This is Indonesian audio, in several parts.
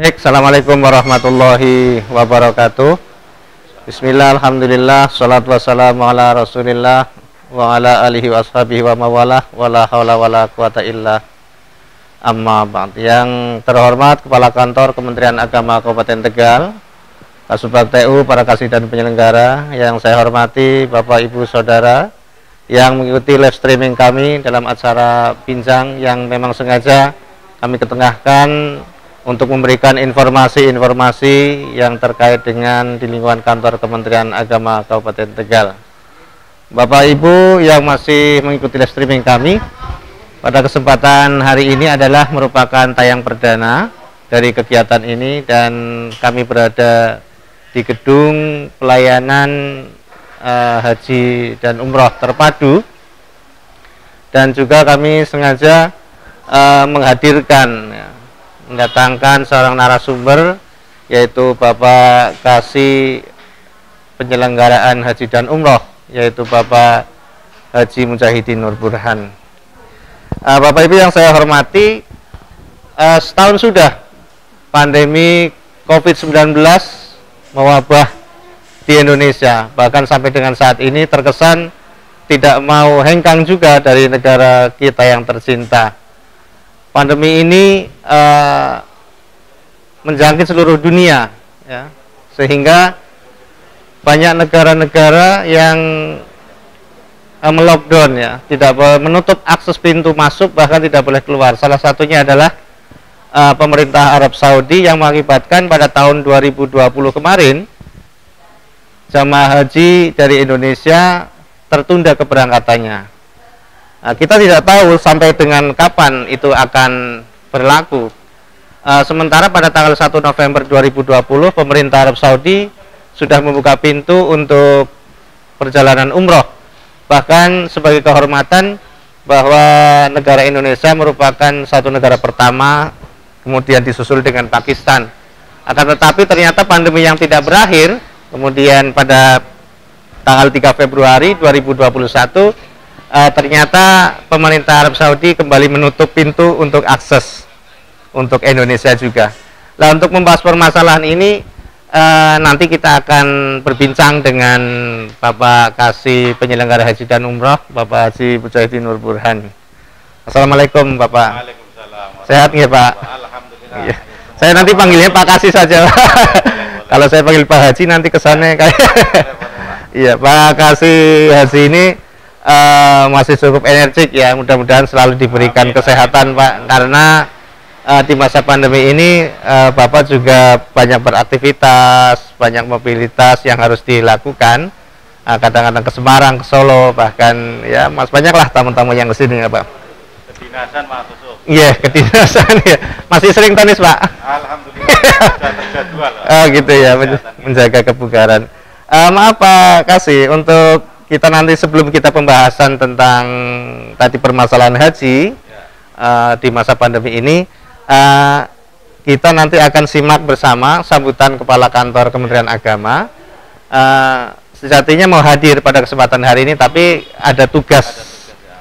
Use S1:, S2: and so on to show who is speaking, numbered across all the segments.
S1: Assalamualaikum warahmatullahi wabarakatuh. Bismillah, alhamdulillah, salatu wassalamu ala rasulillah wa ala alihi wa ashabihi wa mawalah wa la hawla wa la quwata illa amma ba'd. Yang terhormat Kepala Kantor Kementerian Agama Kabupaten Tegal, Kasubag TU, para kasih dan penyelenggara, yang saya hormati Bapak Ibu Saudara yang mengikuti live streaming kami dalam acara bincang yang memang sengaja kami ketengahkan untuk memberikan informasi-informasi yang terkait dengan di lingkungan kantor Kementerian Agama Kabupaten Tegal. Bapak Ibu yang masih mengikuti live streaming kami, pada kesempatan hari ini adalah merupakan tayang perdana dari kegiatan ini, dan kami berada di gedung pelayanan haji dan umroh terpadu, dan juga kami sengaja mendatangkan seorang narasumber, yaitu Bapak Kasih Penyelenggaraan Haji dan Umroh, yaitu Bapak Haji Mujahidin Nur Burhan. Bapak Ibu yang saya hormati, setahun sudah pandemi COVID-19 mewabah di Indonesia, bahkan sampai dengan saat ini terkesan tidak mau hengkang juga dari negara kita yang tercinta. Pandemi ini menjangkit seluruh dunia, ya, sehingga banyak negara-negara yang melockdown, ya, tidak menutup akses pintu masuk, bahkan tidak boleh keluar. Salah satunya adalah pemerintah Arab Saudi, yang mengakibatkan pada tahun 2020 kemarin jamaah haji dari Indonesia tertunda keberangkatannya. Kita tidak tahu sampai dengan kapan itu akan berlaku. Sementara pada tanggal 1 November 2020 pemerintah Arab Saudi sudah membuka pintu untuk perjalanan umroh. Bahkan sebagai kehormatan bahwa negara Indonesia merupakan satu negara pertama, kemudian disusul dengan Pakistan. Akan tetapi ternyata pandemi yang tidak berakhir, kemudian pada tanggal 3 Februari 2021 ternyata pemerintah Arab Saudi kembali menutup pintu untuk akses untuk Indonesia juga. Nah, untuk membahas permasalahan ini nanti kita akan berbincang dengan Bapak Kasih Penyelenggara Haji dan Umroh, Bapak Haji Mujahidin Nur Burhan. Assalamualaikum Bapak.
S2: Waalaikumsalam.
S1: Sehat nggih Pak?
S2: Alhamdulillah.
S1: Iya. Saya nanti panggilnya Pak Kasih saja. Kalau saya panggil Pak Haji nanti kesannya kayak iya, Pak Kasih Haji ini masih cukup energik, ya, mudah-mudahan selalu diberikan kesehatan Pak, karena di masa pandemi ini Bapak juga banyak beraktivitas, banyak mobilitas yang harus dilakukan, kadang-kadang ke Semarang, ke Solo, bahkan ya Mas banyaklah tamu-tamu yang kesini ya Pak.
S2: Kedinasan Pak Tusuk.
S1: Iya, kedinasan ya. Masih sering tenis Pak?
S2: Alhamdulillah sudah terjadwal.
S1: Gitu ya, menjaga kebugaran. Maaf Pak Kasih, untuk kita nanti sebelum kita pembahasan tentang tadi permasalahan haji di masa pandemi ini, kita nanti akan simak bersama sambutan Kepala Kantor Kementerian Agama. Sejatinya mau hadir pada kesempatan hari ini, tapi ada tugas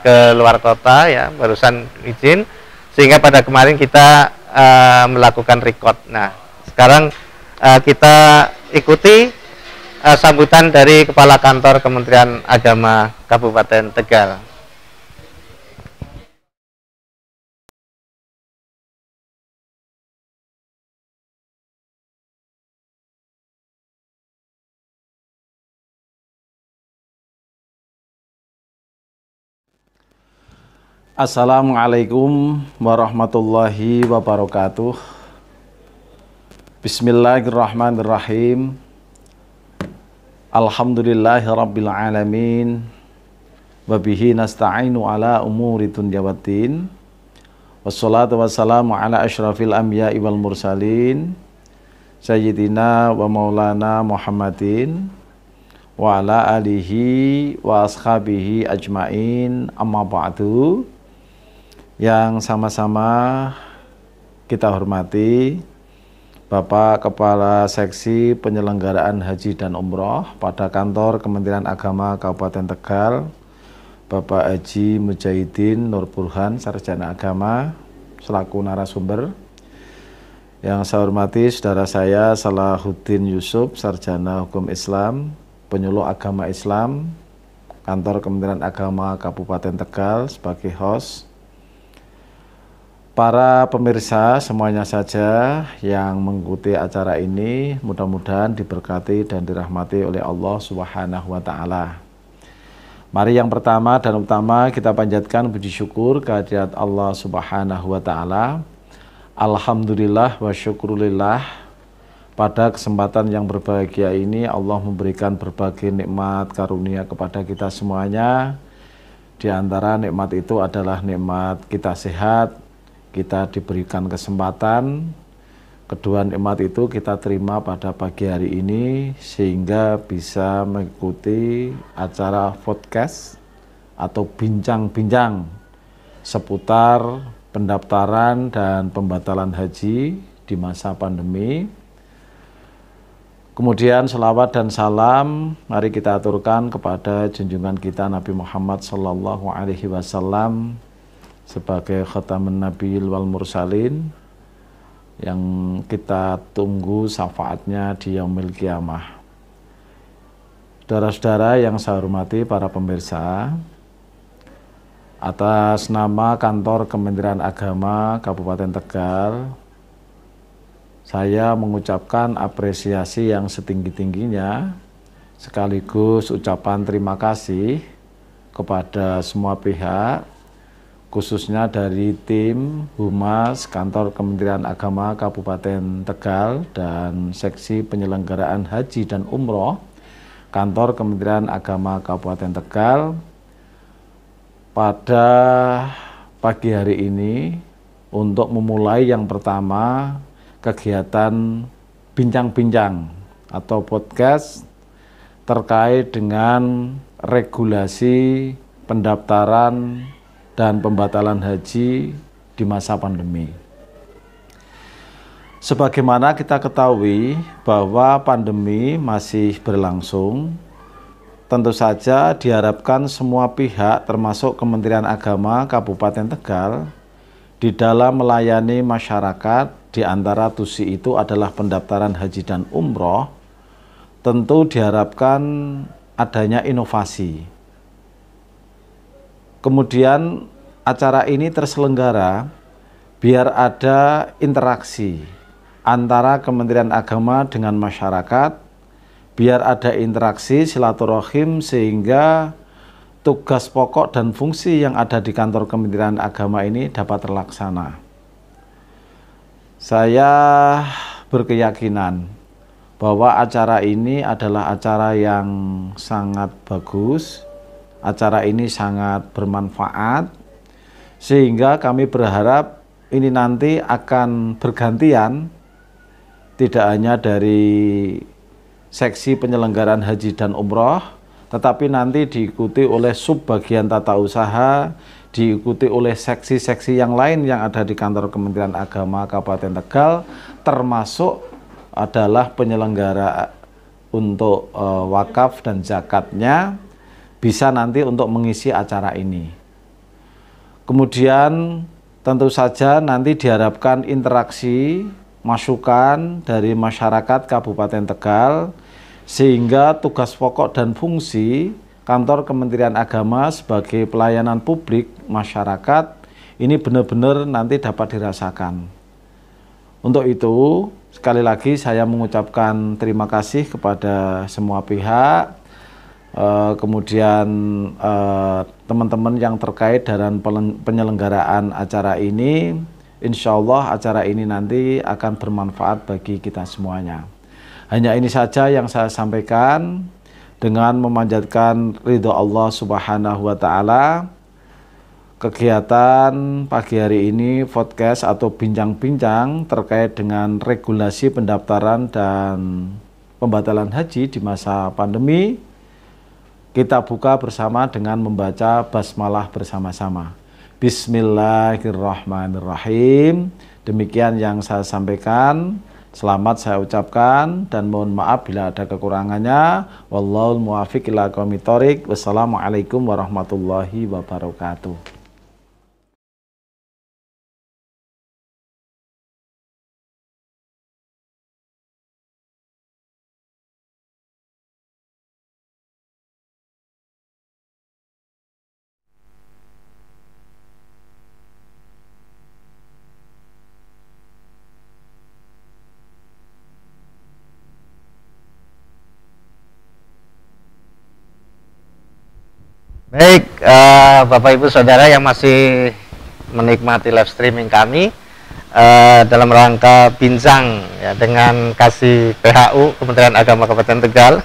S1: ke luar kota, ya, barusan izin, sehingga pada kemarin kita melakukan record. Nah, sekarang kita ikuti sambutan dari Kepala Kantor Kementerian Agama Kabupaten Tegal.
S3: Assalamualaikum warahmatullahi wabarakatuh. Bismillahirrahmanirrahim. Alhamdulillahirabbil alamin. Wa bihi nasta'inu ala umuri dunya waddin. Wassalatu wassalamu ala asyrafil anbiya'i wal mursalin sayyidina wa maulana Muhammadin wa ala alihi wa ashabihi ajmain, amma ba'du. Yang sama-sama kita hormati Bapak Kepala Seksi Penyelenggaraan Haji dan Umroh pada Kantor Kementerian Agama Kabupaten Tegal, Bapak Haji Mujahidin Nur Burhan, Sarjana Agama, selaku narasumber. Yang saya hormati saudara saya Salahuddin Yusuf, Sarjana Hukum Islam, penyuluh agama Islam, Kantor Kementerian Agama Kabupaten Tegal sebagai host. Para pemirsa semuanya saja yang mengikuti acara ini mudah-mudahan diberkati dan dirahmati oleh Allah Subhanahu wa Ta'ala. Mari yang pertama dan utama kita panjatkan puji syukur kehadirat Allah Subhanahu wa Ta'ala. Alhamdulillah wa syukurillah, pada kesempatan yang berbahagia ini Allah memberikan berbagai nikmat karunia kepada kita semuanya. Di antara nikmat itu adalah nikmat kita sehat, kita diberikan kesempatan. Kedua nikmat itu kita terima pada pagi hari ini sehingga bisa mengikuti acara podcast atau bincang-bincang seputar pendaftaran dan pembatalan haji di masa pandemi. Kemudian selawat dan salam mari kita aturkan kepada junjungan kita Nabi Muhammad sallallahu alaihi wasallam sebagai khatamun nabiyil wal mursalin yang kita tunggu syafaatnya di yaumil qiyamah. Saudara-saudara yang saya hormati, para pemirsa, atas nama Kantor Kementerian Agama Kabupaten Tegal, saya mengucapkan apresiasi yang setinggi-tingginya sekaligus ucapan terima kasih kepada semua pihak, khususnya dari tim Humas Kantor Kementerian Agama Kabupaten Tegal dan Seksi Penyelenggaraan Haji dan Umroh Kantor Kementerian Agama Kabupaten Tegal pada pagi hari ini untuk memulai yang pertama kegiatan bincang-bincang atau podcast terkait dengan regulasi pendaftaran dan pembatalan haji di masa pandemi. Sebagaimana kita ketahui bahwa pandemi masih berlangsung, tentu saja diharapkan semua pihak termasuk Kementerian Agama Kabupaten Tegal di dalam melayani masyarakat, di antara tusi itu adalah pendaftaran haji dan umroh, tentu diharapkan adanya inovasi. Kemudian acara ini terselenggara biar ada interaksi antara Kementerian Agama dengan masyarakat, biar ada interaksi silaturahim sehingga tugas pokok dan fungsi yang ada di Kantor Kementerian Agama ini dapat terlaksana. Saya berkeyakinan bahwa acara ini adalah acara yang sangat bagus, acara ini sangat bermanfaat, sehingga kami berharap ini nanti akan bergantian, tidak hanya dari Seksi Penyelenggaraan Haji dan Umroh, tetapi nanti diikuti oleh subbagian tata usaha, diikuti oleh seksi-seksi yang lain yang ada di Kantor Kementerian Agama Kabupaten Tegal, termasuk adalah penyelenggara untuk wakaf dan zakatnya, bisa nanti untuk mengisi acara ini. Kemudian tentu saja nanti diharapkan interaksi masukan dari masyarakat Kabupaten Tegal sehingga tugas pokok dan fungsi Kantor Kementerian Agama sebagai pelayanan publik masyarakat ini benar-benar nanti dapat dirasakan. Untuk itu, sekali lagi saya mengucapkan terima kasih kepada semua pihak, kemudian teman-teman yang terkait dengan penyelenggaraan acara ini. Insya Allah acara ini nanti akan bermanfaat bagi kita semuanya. Hanya ini saja yang saya sampaikan dengan memanjatkan ridho Allah Subhanahu wa Ta'ala. Kegiatan pagi hari ini podcast atau bincang-bincang terkait dengan regulasi pendaftaran dan pembatalan haji di masa pandemi, kita buka bersama dengan membaca basmalah bersama-sama. Bismillahirrahmanirrahim. Demikian yang saya sampaikan. Selamat saya ucapkan dan mohon maaf bila ada kekurangannya. Wallahul muwaffiq ila aqwamit thoriq. Wassalamualaikum warahmatullahi wabarakatuh.
S1: Baik, Bapak Ibu Saudara yang masih menikmati live streaming kami dalam rangka bincang ya, dengan kasih PHU Kementerian Agama Kabupaten Tegal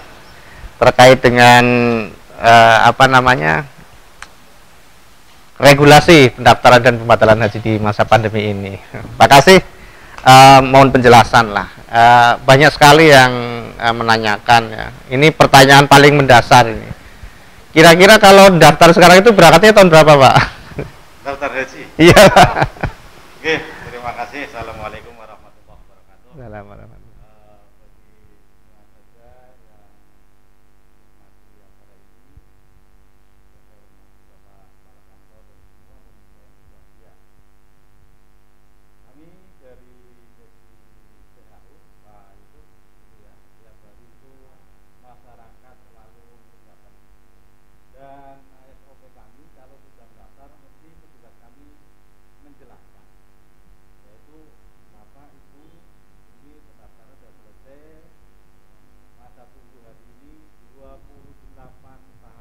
S1: terkait dengan regulasi pendaftaran dan pembatalan haji di masa pandemi ini. Pak Kasih, mohon penjelasan lah. Banyak sekali yang menanyakan ya. Ini pertanyaan paling mendasar ini. Kira-kira kalau daftar sekarang itu berangkatnya tahun berapa, Pak?
S2: Daftar haji.
S1: Iya.
S2: Oke, terima kasih. Assalamualaikum warahmatullahi wabarakatuh.
S1: Assalamualaikum.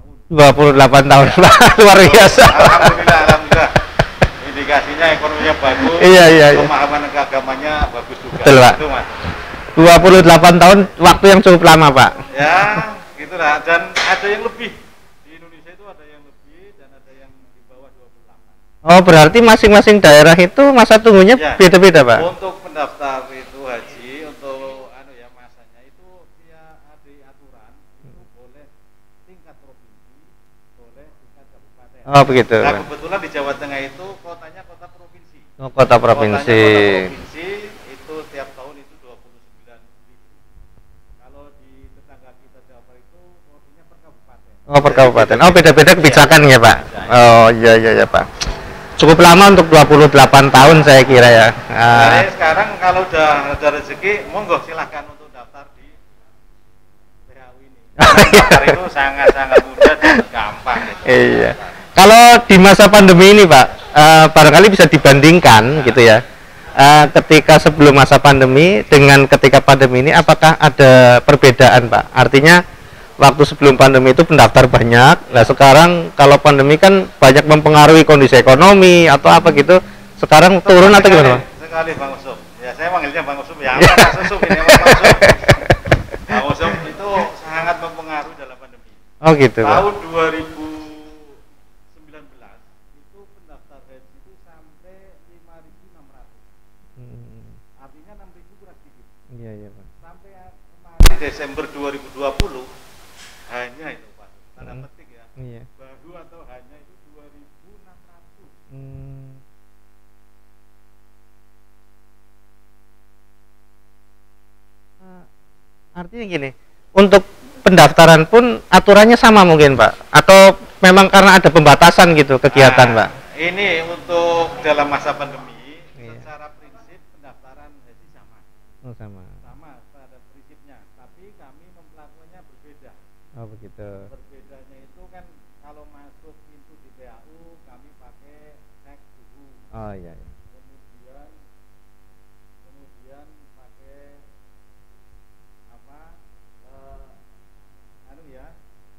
S2: Tahun.
S1: 28 tahun, luar biasa.
S2: Alhamdulillah. Indikasinya ekonominya bagus.
S1: Iya.
S2: Pemahaman agamanya bagus juga.
S1: Betul, Pak.
S2: Itu, Mas.
S1: 28 tahun waktu yang cukup lama, Pak.
S2: Ya, gitulah. Dan ada yang lebih. Di Indonesia itu ada yang lebih dan ada yang di bawah 28.
S1: Oh, berarti masing-masing daerah itu masa tunggunya
S2: Ya,
S1: beda-beda, Pak.
S2: Untuk pendaftar itu haji, untuk masanya itu dia ada aturan itu boleh tingkat provinsi, boleh tingkat kabupaten.
S1: Oh, begitu.
S2: Nah, kebetulan di Jawa Tengah itu kotanya kota provinsi.
S1: Oh, kota provinsi.
S2: Kotanya kota provinsi itu tiap tahun itu 29.000. Kalau di tetangga kita Jawa itu kotanya per kabupaten.
S1: Oh, per kabupaten. Oh, beda-beda kebijakan ya, Pak. Oh, iya, Pak. Cukup lama untuk 28 tahun saya kira ya.
S2: Nah, sekarang kalau udah ada rezeki, monggo silahkan untuk daftar di PHU ini. Daftar itu sangat-sangat mudah dan gampang. Gitu.
S1: Iya. Kalau di masa pandemi ini, Pak, barangkali bisa dibandingkan gitu ya. Ketika sebelum masa pandemi dengan ketika pandemi ini, apakah ada perbedaan, Pak? Artinya waktu sebelum pandemi itu pendaftar banyak. Nah, sekarang kalau pandemi kan banyak mempengaruhi kondisi ekonomi atau apa gitu. Sekarang turun atau gimana, Pak?
S2: Sekali Bang Usum. Ya, saya manggilnya Bang Usum ya. Mas Usum ini Bang Usum. Bang Usum itu sangat mempengaruhi dalam pandemi.
S1: Oh, gitu, Pak.
S2: Tahun 2019 itu pendaftar haji itu sampai 5.600. Artinya 6.000 kurang sedikit.
S1: Iya, Pak.
S2: Sampai kemarin Desember 2020 hanya itu, Pak. Tanda petik ya.
S1: Iya.
S2: Baru atau hanya itu 2.600.
S1: Artinya gini, untuk pendaftaran pun aturannya sama mungkin, Pak? Atau memang karena ada pembatasan gitu kegiatan, Pak?
S2: Ini untuk dalam masa pandemi,
S1: Iya.
S2: secara prinsip pendaftaran haji sama.
S1: Oh, sama.
S2: Sama pada prinsipnya, tapi kami melakukannya berbeda.
S1: Oh, begitu.
S2: Berbedanya itu kan kalau masuk pintu di PHU kami pakai cek suhu.
S1: Oh, iya.
S2: Kemudian pakai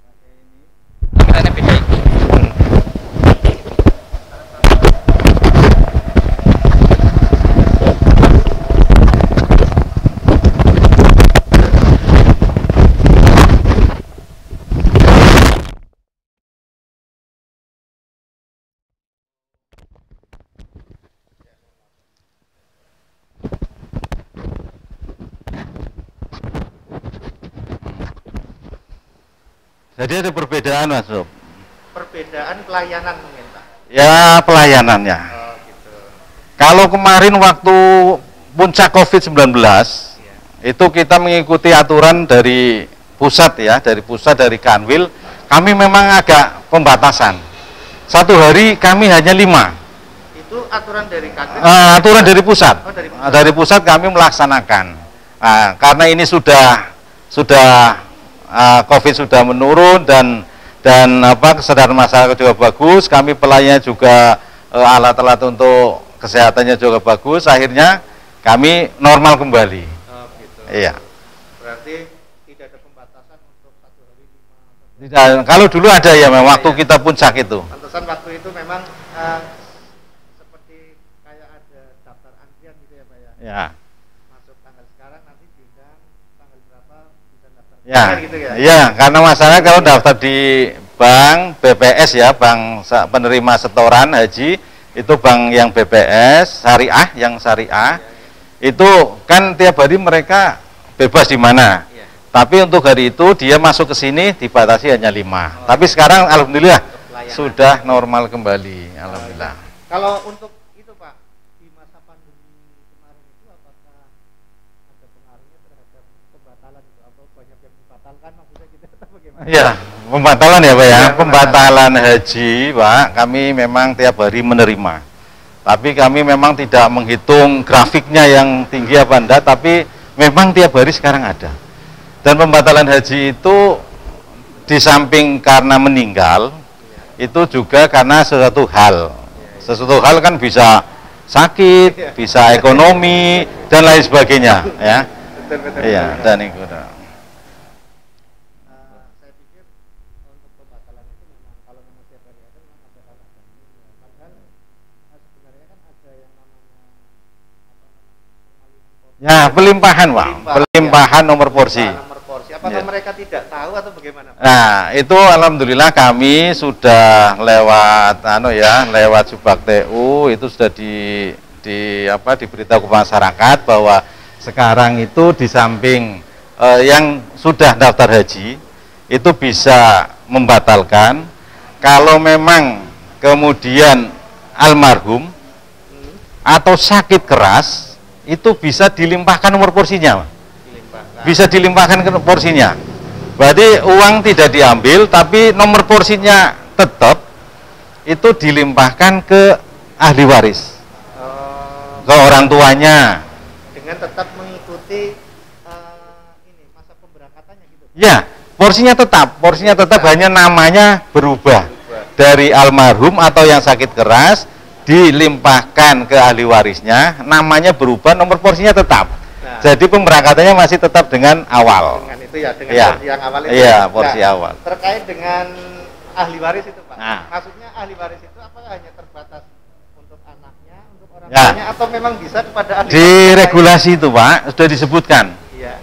S2: pakai ini.
S3: Jadi ada perbedaan, Mas Sob.
S2: Perbedaan pelayanan mungkin, Pak.
S3: Ya, pelayanannya.
S2: Oh, gitu.
S3: Kalau kemarin waktu puncak COVID-19 itu kita mengikuti aturan dari pusat ya, dari Kanwil. Kami memang agak pembatasan. Satu hari kami hanya 5.
S2: Itu aturan dari Kanwil?
S3: Aturan dari pusat.
S2: Oh, dari pusat.
S3: Dari pusat kami melaksanakan. Karena ini sudah COVID sudah menurun dan kesadaran masyarakat juga bagus, kami pelayannya juga alat-alat untuk kesehatannya juga bagus, akhirnya kami normal kembali.
S2: Oh, gitu.
S3: Iya.
S2: Berarti tidak ada pembatasan untuk satu hari 5 sampai Tidak, kalau dulu ada ya, memang waktu kita puncak itu.
S1: Pantesan waktu itu memang seperti kayak ada daftar antrian gitu ya Pak ya.
S2: Ya.
S1: Masuk tanggal sekarang nanti diundang tanggal berapa bisa daftar.
S2: Ya.
S1: Gitu ya.
S2: Iya, karena masalahnya kalau daftar di bank BPS ya, bank penerima setoran haji, itu bank yang BPS, syariah, yang syariah, itu kan tiap hari mereka bebas di mana. Tapi untuk hari itu dia masuk ke sini dibatasi hanya 5. Tapi sekarang alhamdulillah sudah normal kembali, alhamdulillah.
S1: Kalau untuk itu Pak, di masa pandemi kemarin itu apakah ada pengaruhnya terhadap pembatalan itu atau banyak yang dibatalkan maksudnya gitu atau bagaimana?
S2: Ya, pembatalan ya Pak ya, pembatalan haji Pak, kami memang tiap hari menerima. Tapi kami memang tidak menghitung grafiknya yang tinggi apa enggak, tapi memang tiap hari sekarang ada. Dan pembatalan haji itu di samping karena meninggal, itu juga karena sesuatu hal. Sesuatu hal kan bisa sakit, bisa ekonomi dan lain sebagainya, ya. Iya, dan itu.
S1: Saya pikir untuk pembatalan itu memang kalau memang setiap hari ada memang ada alasannya. Padahal sebenarnya kan ada yang namanya
S2: ya, pelimpahan, Pak. Pelimpahan nomor porsi.
S1: Apakah mereka tidak tahu atau bagaimana Pak?
S2: Nah, itu alhamdulillah kami sudah lewat lewat Subak TU itu sudah diberitahu ke masyarakat bahwa sekarang itu di samping yang sudah daftar haji itu bisa membatalkan kalau memang kemudian almarhum atau sakit keras itu bisa dilimpahkan nomor porsinya. Bisa dilimpahkan ke porsinya. Berarti uang tidak diambil, tapi nomor porsinya tetap itu dilimpahkan ke ahli waris, ke orang tuanya.
S1: Dengan tetap mengikuti masa pemberangkatannya gitu.
S2: Ya, porsinya tetap hanya namanya berubah dari almarhum atau yang sakit keras dilimpahkan ke ahli warisnya, namanya berubah, nomor porsinya tetap. Jadi pemberangkatannya masih tetap dengan awal.
S1: Dengan itu ya, dengan porsi yang awal itu.
S2: Iya, porsi awal.
S1: Terkait dengan ahli waris itu Pak.
S2: Nah.
S1: Maksudnya ahli waris itu apakah hanya terbatas untuk anaknya, untuk orang tuanya, atau memang bisa kepada ahli
S2: waris? Di regulasi itu Pak, sudah disebutkan.
S1: Iya.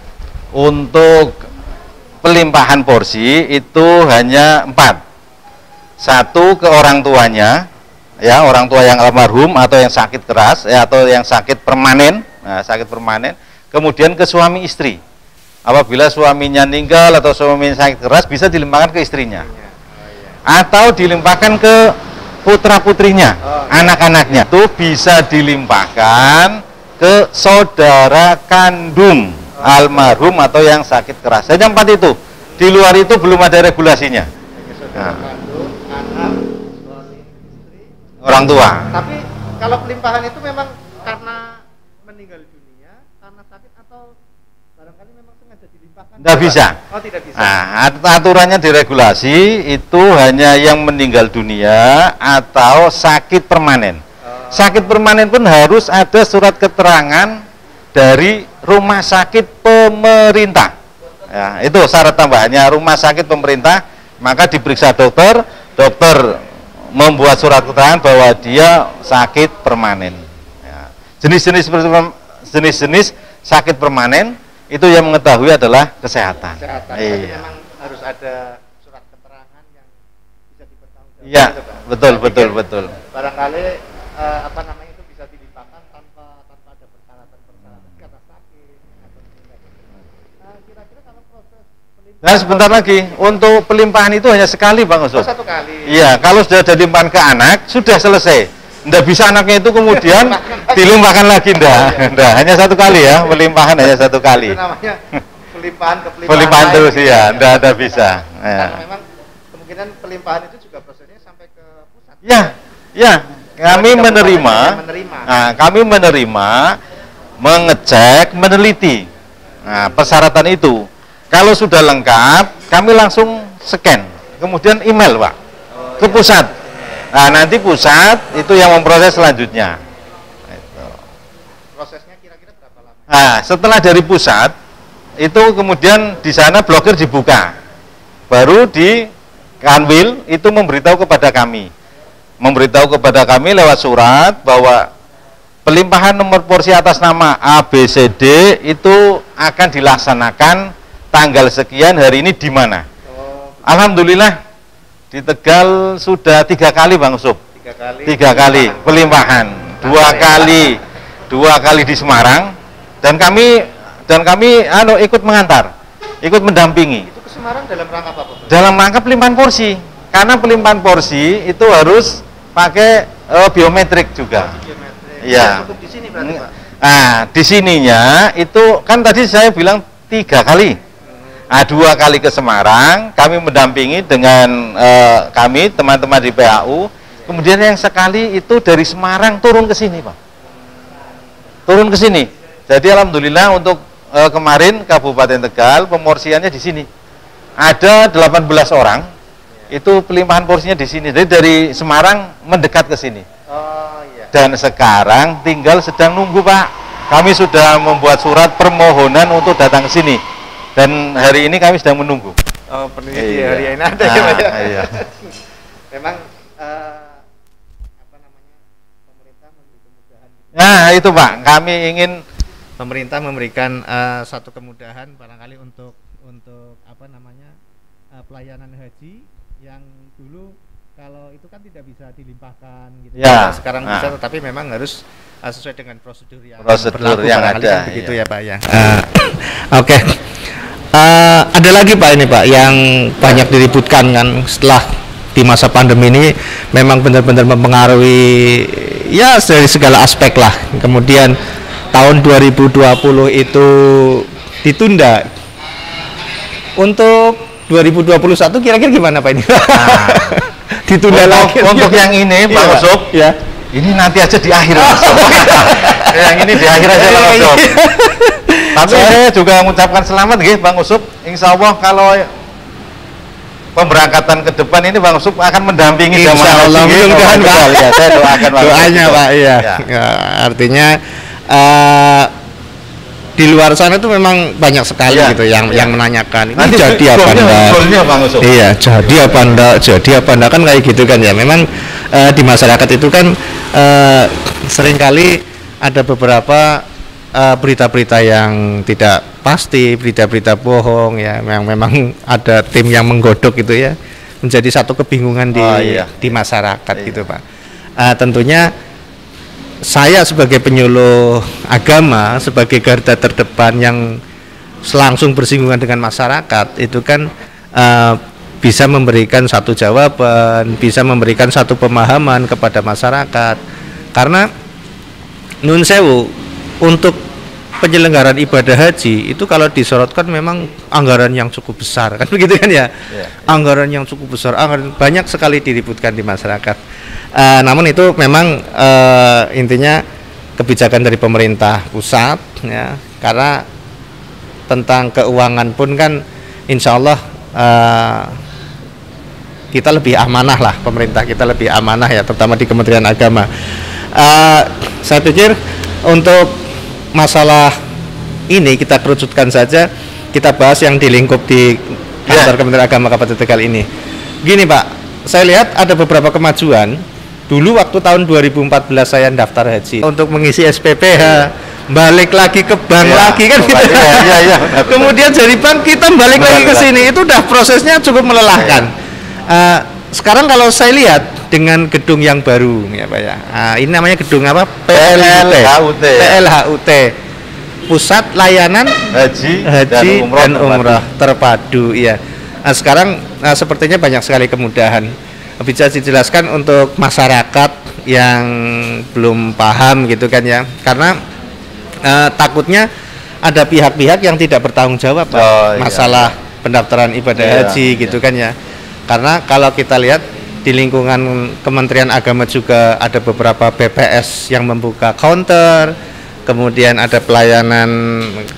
S2: Untuk pelimpahan porsi itu hanya 4. 1 ke orang tuanya, ya, orang tua yang almarhum atau yang sakit keras, ya, atau yang sakit permanen. Nah, sakit permanen. Kemudian ke suami istri. Apabila suaminya meninggal atau suaminya sakit keras bisa dilimpahkan ke istrinya. Atau dilimpahkan ke putra-putrinya, anak-anaknya. Itu bisa dilimpahkan ke saudara kandung almarhum atau yang sakit keras. Hanya 4 itu. Di luar itu belum ada regulasinya.
S1: Saudara kandung, anak, suami, istri,
S2: orang tua.
S1: Tapi kalau pelimpahan itu memang karena meninggal dunia, karena sakit, atau barangkali memang sengaja dilimpahkan?
S2: Tidak bisa.
S1: Oh, tidak bisa.
S2: Nah, aturannya di regulasi itu hanya yang meninggal dunia atau sakit permanen. Sakit permanen pun harus ada surat keterangan dari rumah sakit pemerintah. Ya, itu syarat tambahannya, rumah sakit pemerintah, maka diperiksa dokter, dokter membuat surat keterangan bahwa dia sakit permanen. Jenis-jenis sakit permanen itu yang mengetahui adalah kesehatan.
S1: Iya. Memang harus ada surat keterangan yang bisa dipertanggungjawabkan.
S2: Iya, betul.
S1: Barangkali itu bisa dilimpahkan tanpa ada persyaratan karena sakit atau meninggal. Kira-kira kalau proses pelimpahan.
S2: Nah, sebentar lagi untuk pelimpahan itu hanya sekali Bang Usul.
S1: Satu kali.
S2: Iya, kalau sudah ada limpahan ke anak sudah selesai. Nggak bisa anaknya itu kemudian dilimpahkan lagi, nggak, hanya satu kali ya, pelimpahan hanya satu kali.
S1: Itu namanya pelimpahan ke
S2: pelimpahan terus ya, nggak ada bisa.
S1: Karena memang kemungkinan pelimpahan itu juga prosesnya sampai ke pusat.
S2: Ya, kami menerima, kami menerima, mengecek, meneliti. Nah, persyaratan itu. Kalau sudah lengkap, kami langsung scan, kemudian email Pak, ke pusat. Nah, nanti pusat itu yang memproses selanjutnya.
S1: Prosesnya kira-kira berapa lama?
S2: Nah, setelah dari pusat itu kemudian di sana blokir dibuka baru di Kanwil itu memberitahu kepada kami lewat surat bahwa pelimpahan nomor porsi atas nama ABCD itu akan dilaksanakan tanggal sekian hari ini di mana. Alhamdulillah di Tegal sudah 3 kali Bang Usop. 3 kali pelimpahan, 2 kali di Semarang, dan kami ikut mengantar, ikut mendampingi.
S1: Itu ke Semarang dalam rangka apa, Pak?
S2: Dalam rangka pelimpahan porsi, karena pelimpahan porsi itu harus pakai biometrik juga. Iya.
S1: Cukup di sini berarti, Pak.
S2: Nah, di sininya itu kan tadi saya bilang 3 kali. Nah, 2 kali ke Semarang, kami mendampingi dengan kami teman-teman di PAU. Kemudian yang sekali itu dari Semarang turun ke sini, Pak. Turun ke sini. Jadi alhamdulillah untuk kemarin Kabupaten Tegal pemorsiannya di sini. Ada 18 orang. Itu pelimpahan porsinya di sini. Jadi dari Semarang mendekat ke sini.
S1: Oh iya.
S2: Dan sekarang tinggal sedang nunggu, Pak. Kami sudah membuat surat permohonan untuk datang ke sini. Dan hari ini kami sedang menunggu.
S1: Oh, peneliti hari ini ada ya, Pak.
S2: Iya.
S1: Memang apa namanya, pemerintah memberi kemudahan.
S2: Nah, itu Pak, kami ingin
S1: Pemerintah memberikan satu kemudahan barangkali untuk apa namanya, pelayanan haji yang dulu kalau itu kan tidak bisa dilimpahkan gitu.
S2: Ya.
S1: Sekarang bisa, tetapi memang harus sesuai dengan prosedur yang
S2: Prosedur
S1: berlaku,
S2: yang
S1: barangkali
S2: ada,
S1: kan begitu
S2: iya.
S1: ya Pak ya. Oke. Ada lagi Pak ini Pak yang banyak diributkan kan setelah di masa pandemi ini, memang benar-benar mempengaruhi ya dari segala aspek lah. Kemudian tahun 2020 itu ditunda. Untuk 2021 kira-kira gimana Pak ini? Ditunda lagi.
S2: Untuk yang ini Pak Usop,
S1: ya.
S2: Ini nanti aja di akhir Mas Usop. Yang ini di akhir aja Pak Usop. Tapi saya juga mengucapkan selamat nggih Bang Usop. Insya Allah kalau pemberangkatan ke depan ini Bang Usop akan mendampingi
S1: Insya Allah, mudah-mudahan Pak.
S2: Ya, saya doakan
S1: doanya Pak, iya. Ya, artinya di luar sana itu memang banyak sekali gitu yang menanyakan ini
S2: nanti
S1: jadi apa enggak?
S2: Bang Usop.
S1: Iya, jadi apa enggak kan kayak gitu kan ya. Memang di masyarakat itu kan seringkali ada beberapa berita-berita yang tidak pasti, berita-berita bohong ya, yang memang ada tim yang menggodok gitu ya, menjadi satu kebingungan di masyarakat gitu Pak. Tentunya saya sebagai penyuluh agama, sebagai garda terdepan yang langsung bersinggungan dengan masyarakat, itu kan bisa memberikan satu jawaban, bisa memberikan satu pemahaman kepada masyarakat. Karena nun sewu, untuk penyelenggaraan ibadah haji itu kalau disorotkan memang anggaran yang cukup besar kan begitu kan ya. Anggaran yang cukup besar, anggaran banyak sekali diributkan di masyarakat. Namun itu memang intinya kebijakan dari pemerintah pusat ya, karena tentang keuangan pun kan insya Allah kita lebih amanah lah, pemerintah kita lebih amanah ya, terutama di Kementerian Agama. Saya pikir untuk masalah ini kita kerucutkan saja, kita bahas yang di lingkup di kantor Kementerian Agama Kabupaten Tegal ini. Gini Pak, saya lihat ada beberapa kemajuan. Dulu waktu tahun 2014 saya daftar haji untuk mengisi SPPH, balik lagi ke bank lagi kan gitu. Kemudian dari bank kita balik lagi ke sini, itu udah prosesnya cukup melelahkan. Sekarang kalau saya lihat dengan gedung yang baru ya Pak ya, ini namanya gedung apa? PLHUT, Pusat Layanan Haji dan Umrah Terpadu ya. Sekarang sepertinya banyak sekali kemudahan. Bisa dijelaskan untuk masyarakat yang belum paham gitu kan ya, karena takutnya ada pihak-pihak yang tidak bertanggung jawab Pak, masalah pendaftaran ibadah haji gitu kan ya. Karena kalau kita lihat di lingkungan Kementerian Agama juga ada beberapa BPS yang membuka counter, kemudian ada pelayanan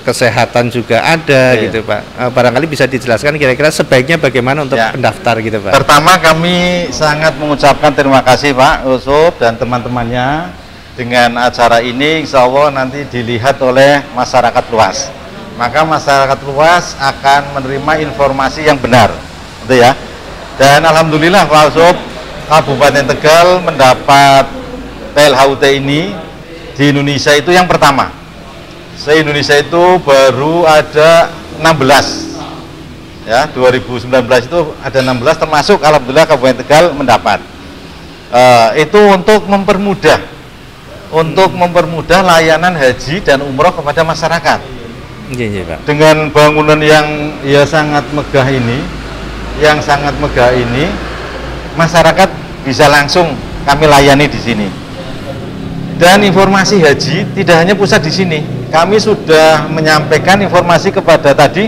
S1: kesehatan juga ada gitu Pak. Barangkali bisa dijelaskan kira-kira sebaiknya bagaimana untuk pendaftar gitu Pak.
S2: Pertama kami sangat mengucapkan terima kasih Pak Usop dan teman-temannya dengan acara ini, insya Allah nanti dilihat oleh masyarakat luas. Maka masyarakat luas akan menerima informasi yang benar gitu ya. Dan alhamdulillah Pak Sob, Kabupaten Tegal mendapat PLHUT ini di Indonesia itu yang pertama. Se-Indonesia itu baru ada 16. Ya, 2019 itu ada 16, termasuk alhamdulillah Kabupaten Tegal mendapat. Itu untuk mempermudah layanan haji dan umroh kepada masyarakat.
S1: Iya, Pak.
S2: Dengan bangunan yang ya sangat megah ini, masyarakat bisa langsung kami layani di sini. Dan informasi haji tidak hanya pusat di sini. Kami sudah menyampaikan informasi kepada tadi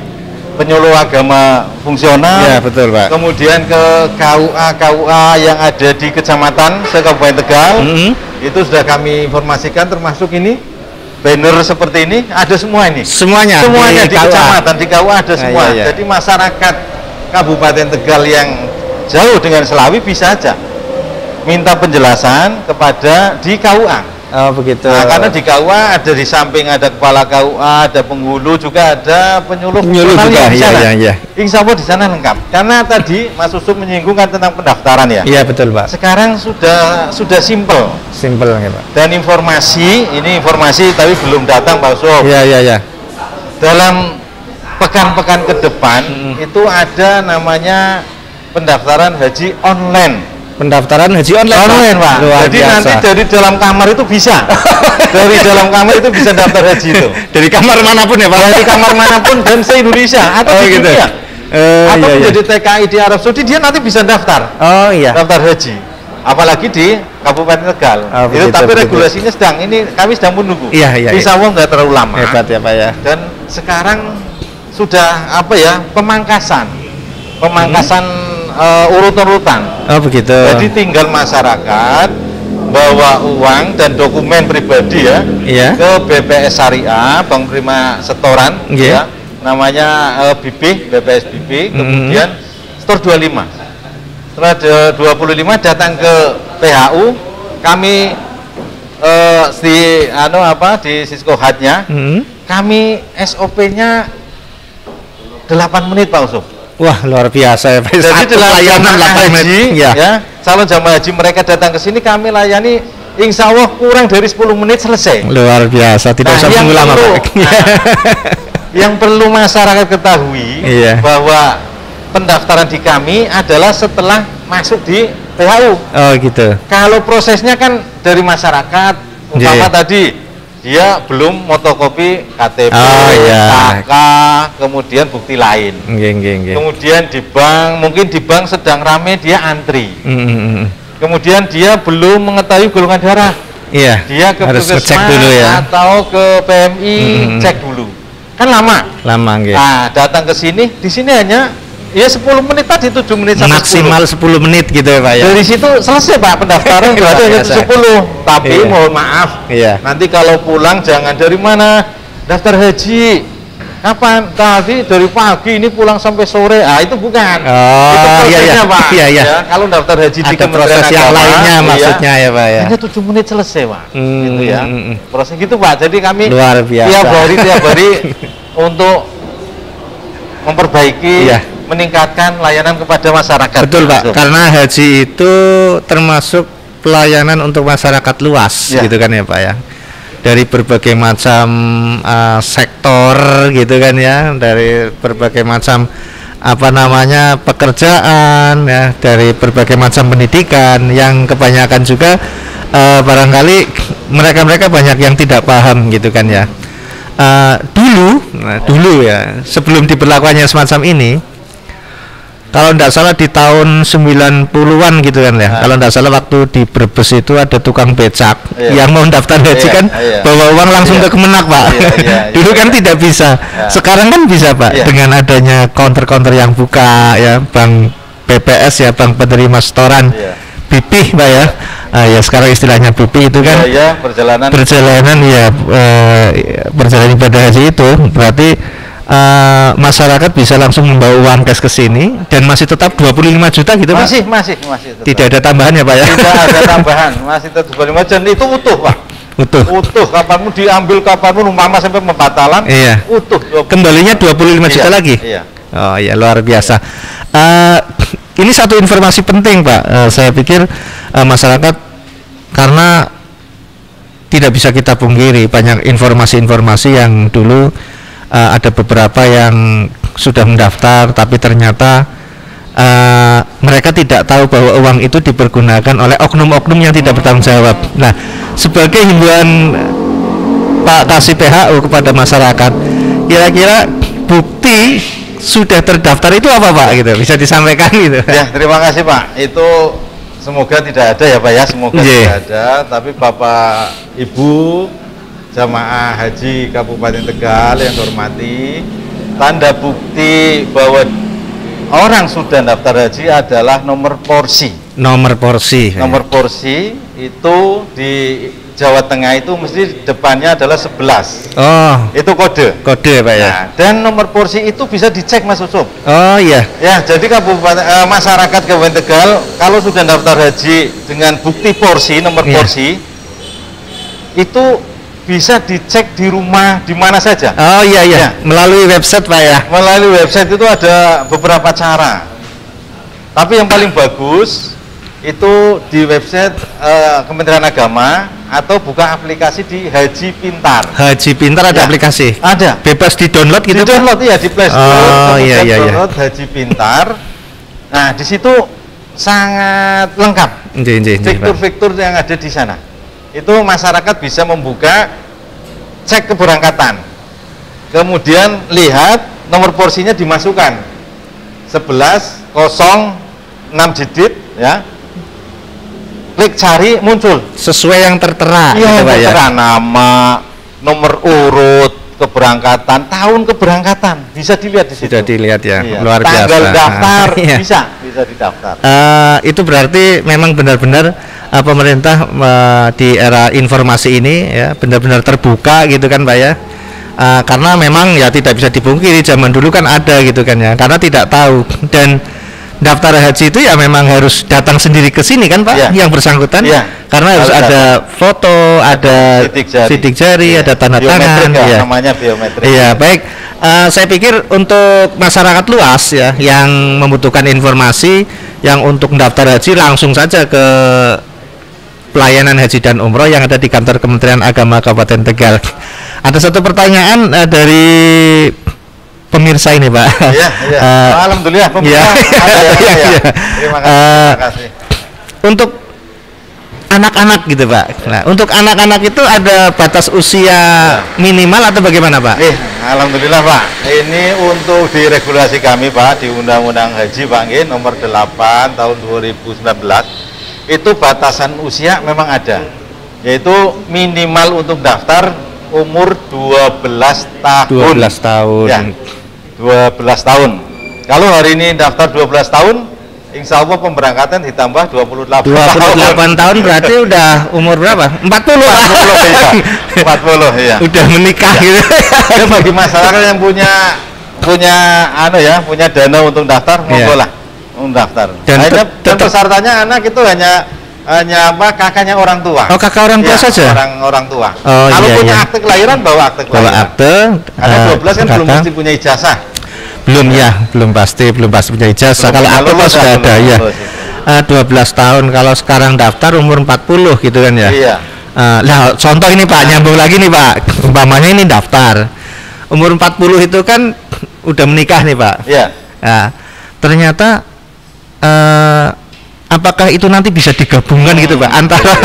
S2: penyuluh agama fungsional.
S1: Ya, betul, Pak.
S2: Kemudian ke KUA yang ada di kecamatan se-Kabupaten Tegal. Itu sudah kami informasikan, termasuk ini banner seperti ini ada semua ini. Semuanya di kecamatan, di KUA ada semua.
S1: Iya.
S2: Jadi masyarakat Kabupaten Tegal yang jauh dengan Selawi bisa aja minta penjelasan kepada di KUA.
S1: Oh, begitu.
S2: Nah, karena di KUA ada, di samping ada kepala KUA, ada penghulu, juga ada penyuluh
S1: juga. Iya.
S2: Insya Allah di sana lengkap. Karena tadi Mas Usuf menyinggung kan tentang pendaftaran ya.
S1: Iya, betul, Pak.
S2: Sekarang sudah simple.
S1: Simple ya, Pak.
S2: Dan informasi tapi belum datang Pak Usuf.
S1: Iya.
S2: Dalam pekan-pekan ke depan itu ada namanya pendaftaran haji online.
S1: Pendaftaran haji online, Pak.
S2: Jadi biasa. Nanti dari dalam kamar itu bisa. Dari dalam kamar itu bisa daftar haji itu.
S1: Dari kamar manapun ya, Pak.
S2: Dari kamar manapun dan se-Indonesia atau di dunia. Atau menjadi TKI di Arab Saudi, dia nanti bisa daftar.
S1: Oh iya.
S2: Daftar haji. Apalagi di Kabupaten Tegal. Tapi regulasinya kami sedang menunggu.
S1: Iya.
S2: Insya Allah nggak terlalu lama.
S1: Hebat ya, Pak ya.
S2: Dan sekarang sudah pemangkasan urut-urutan.
S1: Oh begitu.
S2: Jadi tinggal masyarakat bawa uang dan dokumen pribadi ke BPS Syariah, Bank Prima Setoran, namanya BPS BB, kemudian store 25. Setelah 25 datang ke PHU, kami di Sisko Hatnya, kami SOP-nya 8 menit Pak Usuf.
S1: Wah, luar biasa ya Pak.
S2: Jadi layanan 8 menit calon jamaah haji mereka datang ke sini kami layani insya Allah kurang dari 10 menit selesai.
S1: Luar biasa, tidak usah menunggu lama Pak.
S2: Yang perlu masyarakat ketahui bahwa pendaftaran di kami adalah setelah masuk di PHU. Oh gitu. Kalau prosesnya kan dari masyarakat, umpama tadi dia belum fotokopi KTP, KK, kemudian bukti lain. Kemudian mungkin di bank sedang rame dia antri. Kemudian dia belum mengetahui golongan darah. Dia ke puskesmas atau ke PMI cek dulu. Kan lama. Nah, datang ke sini, di sini hanya 10 menit tadi, 7 menit sampai
S1: maksimal 10 menit gitu ya Pak ya.
S2: Dari situ selesai Pak pendaftaran berarti hanya 10. Tapi mohon maaf, nanti kalau pulang jangan dari mana daftar haji. Kapan? Tadi dari pagi ini pulang sampai sore. Itu bukan. Itu prosesnya Pak. Kalau daftar haji di Kementerian Agama
S1: yang lainnya maksudnya ya Pak ya.
S2: Hanya 7 menit selesai Pak. Gitu ya. Proses gitu Pak. Jadi kami
S1: luar biasa.
S2: tiap hari untuk memperbaiki, meningkatkan layanan kepada masyarakat.
S1: Betul Pak, karena haji itu termasuk pelayanan untuk masyarakat luas, gitu kan ya Pak ya. Dari berbagai macam sektor, gitu kan ya, dari berbagai macam pekerjaan, ya, dari berbagai macam pendidikan, yang kebanyakan juga barangkali mereka banyak yang tidak paham, gitu kan ya. Dulu ya, sebelum diberlakukannya semacam ini, kalau tidak salah di tahun 90-an gitu kan ya, kalau tidak salah waktu di Brebes itu ada tukang becak yang mau daftar haji kan bawa uang langsung ke Kemenak Pak. Dulu kan tidak bisa, sekarang kan bisa Pak, dengan adanya counter-counter yang buka ya, Bank BPS ya, Bank Penerima Setoran, BPI Pak ya. Ya sekarang istilahnya BPI itu kan perjalanan ibadah haji itu berarti masyarakat bisa langsung membawa uang cash ke sini dan masih tetap 25 juta gitu Pak? Masih tetap. Tidak ada tambahan ya Pak ya?
S2: Tidak ada tambahan, masih tetap 25 dan itu utuh Pak. Utuh, kapanmu diambil, kapanmu umpama sampai pembatalan, utuh.
S1: Kembalinya 25 juta lagi? Oh ya luar biasa. Ini satu informasi penting Pak. Saya pikir masyarakat, karena tidak bisa kita pungkiri banyak informasi-informasi yang dulu ada beberapa yang sudah mendaftar tapi ternyata mereka tidak tahu bahwa uang itu dipergunakan oleh oknum-oknum yang tidak bertanggung jawab. Nah, sebagai himbauan Pak Kasih PHU kepada masyarakat, kira-kira bukti sudah terdaftar itu apa Pak? Gitu, bisa disampaikan gitu.
S2: Ya, terima kasih Pak. Itu semoga tidak ada ya Pak ya, semoga tidak ada. Tapi Bapak Ibu jamaah haji Kabupaten Tegal yang saya hormati, tanda bukti bahwa orang sudah daftar haji adalah nomor porsi. Nomor porsi itu di Jawa Tengah itu mesti depannya adalah 11.
S1: Oh.
S2: Itu kode.
S1: Kode Pak ya.
S2: Nah, dan nomor porsi itu bisa dicek Mas Usop.
S1: Oh iya.
S2: Ya, jadi masyarakat Kabupaten Tegal kalau sudah daftar haji dengan bukti porsi, nomor porsi itu bisa dicek di rumah di mana saja.
S1: Oh iya iya. Melalui website Pak ya.
S2: Melalui website itu ada beberapa cara. Tapi yang paling bagus itu di website Kementerian Agama atau buka aplikasi di Haji Pintar.
S1: Haji Pintar ada aplikasi?
S2: Ada.
S1: Bebas di-download gitu?
S2: Di-download ya, di Play Store.
S1: Oh iya iya.
S2: Download Haji Pintar. Nah, di situ sangat lengkap. Fitur-fitur yang ada di sana. Itu masyarakat bisa membuka, cek keberangkatan. Kemudian lihat nomor porsinya dimasukkan. 11 06 digit ya. Klik cari, muncul
S1: sesuai yang tertera.
S2: Iya, tertera nama, nomor urut, keberangkatan, tahun keberangkatan bisa dilihat di situ.
S1: Sudah dilihat ya,
S2: iya.
S1: Luar biasa.
S2: Tanggal daftar bisa didaftar.
S1: Itu berarti memang benar-benar pemerintah di era informasi ini ya benar-benar terbuka gitu kan Pak ya. Karena memang ya tidak bisa dipungkiri zaman dulu kan ada gitu kan ya, karena tidak tahu. Dan daftar haji itu ya memang harus datang sendiri ke sini kan Pak, yang bersangkutan, karena harus ada foto, ada sidik jari, ada tanda tangan,
S2: namanya biometrik.
S1: Iya, baik. Saya pikir untuk masyarakat luas ya yang membutuhkan informasi, yang untuk mendaftar haji langsung saja ke pelayanan haji dan umroh yang ada di kantor Kementerian Agama Kabupaten Tegal. Ada satu pertanyaan dari pemirsa ini Pak.
S2: Iya. Alhamdulillah pemirsa. Terima kasih.
S1: Untuk anak-anak gitu Pak. Nah, untuk anak-anak itu ada batas usia minimal atau bagaimana Pak?
S2: Alhamdulillah Pak. Ini untuk di regulasi kami Pak di Undang-Undang Haji Pak nomor 8 tahun 2019 itu batasan usia memang ada. Yaitu minimal untuk daftar umur 12 tahun.
S1: 12 tahun.
S2: Ya. 12 tahun. Kalau hari ini daftar 12 tahun, insya Allah pemberangkatan ditambah 28
S1: tahun berarti udah umur berapa? 40
S2: iya. 40 ya.
S1: Udah menikah gitu.
S2: Ya, bagi masyarakat yang punya dana untuk daftar, monggo lah daftar. Dan persyaratannya anak itu hanya kakaknya orang tua.
S1: Oh, kakak orang tua saja.
S2: Orang tua.
S1: Oh,
S2: kalau punya akte kelahiran bawa akte kelahiran. Karena 12 kan belum mesti punya ijazah.
S1: Belum pasti punya ijazah. Kalau akte sudah ada ya. 12 tahun kalau sekarang daftar umur 40 gitu kan ya.
S2: Iya.
S1: Nah, contoh ini Pak, nyambung lagi nih Pak. Umpamanya ini daftar umur 40 itu kan udah menikah nih Pak.
S2: Iya.
S1: Nah, ternyata apakah itu nanti bisa digabungkan gitu Pak antara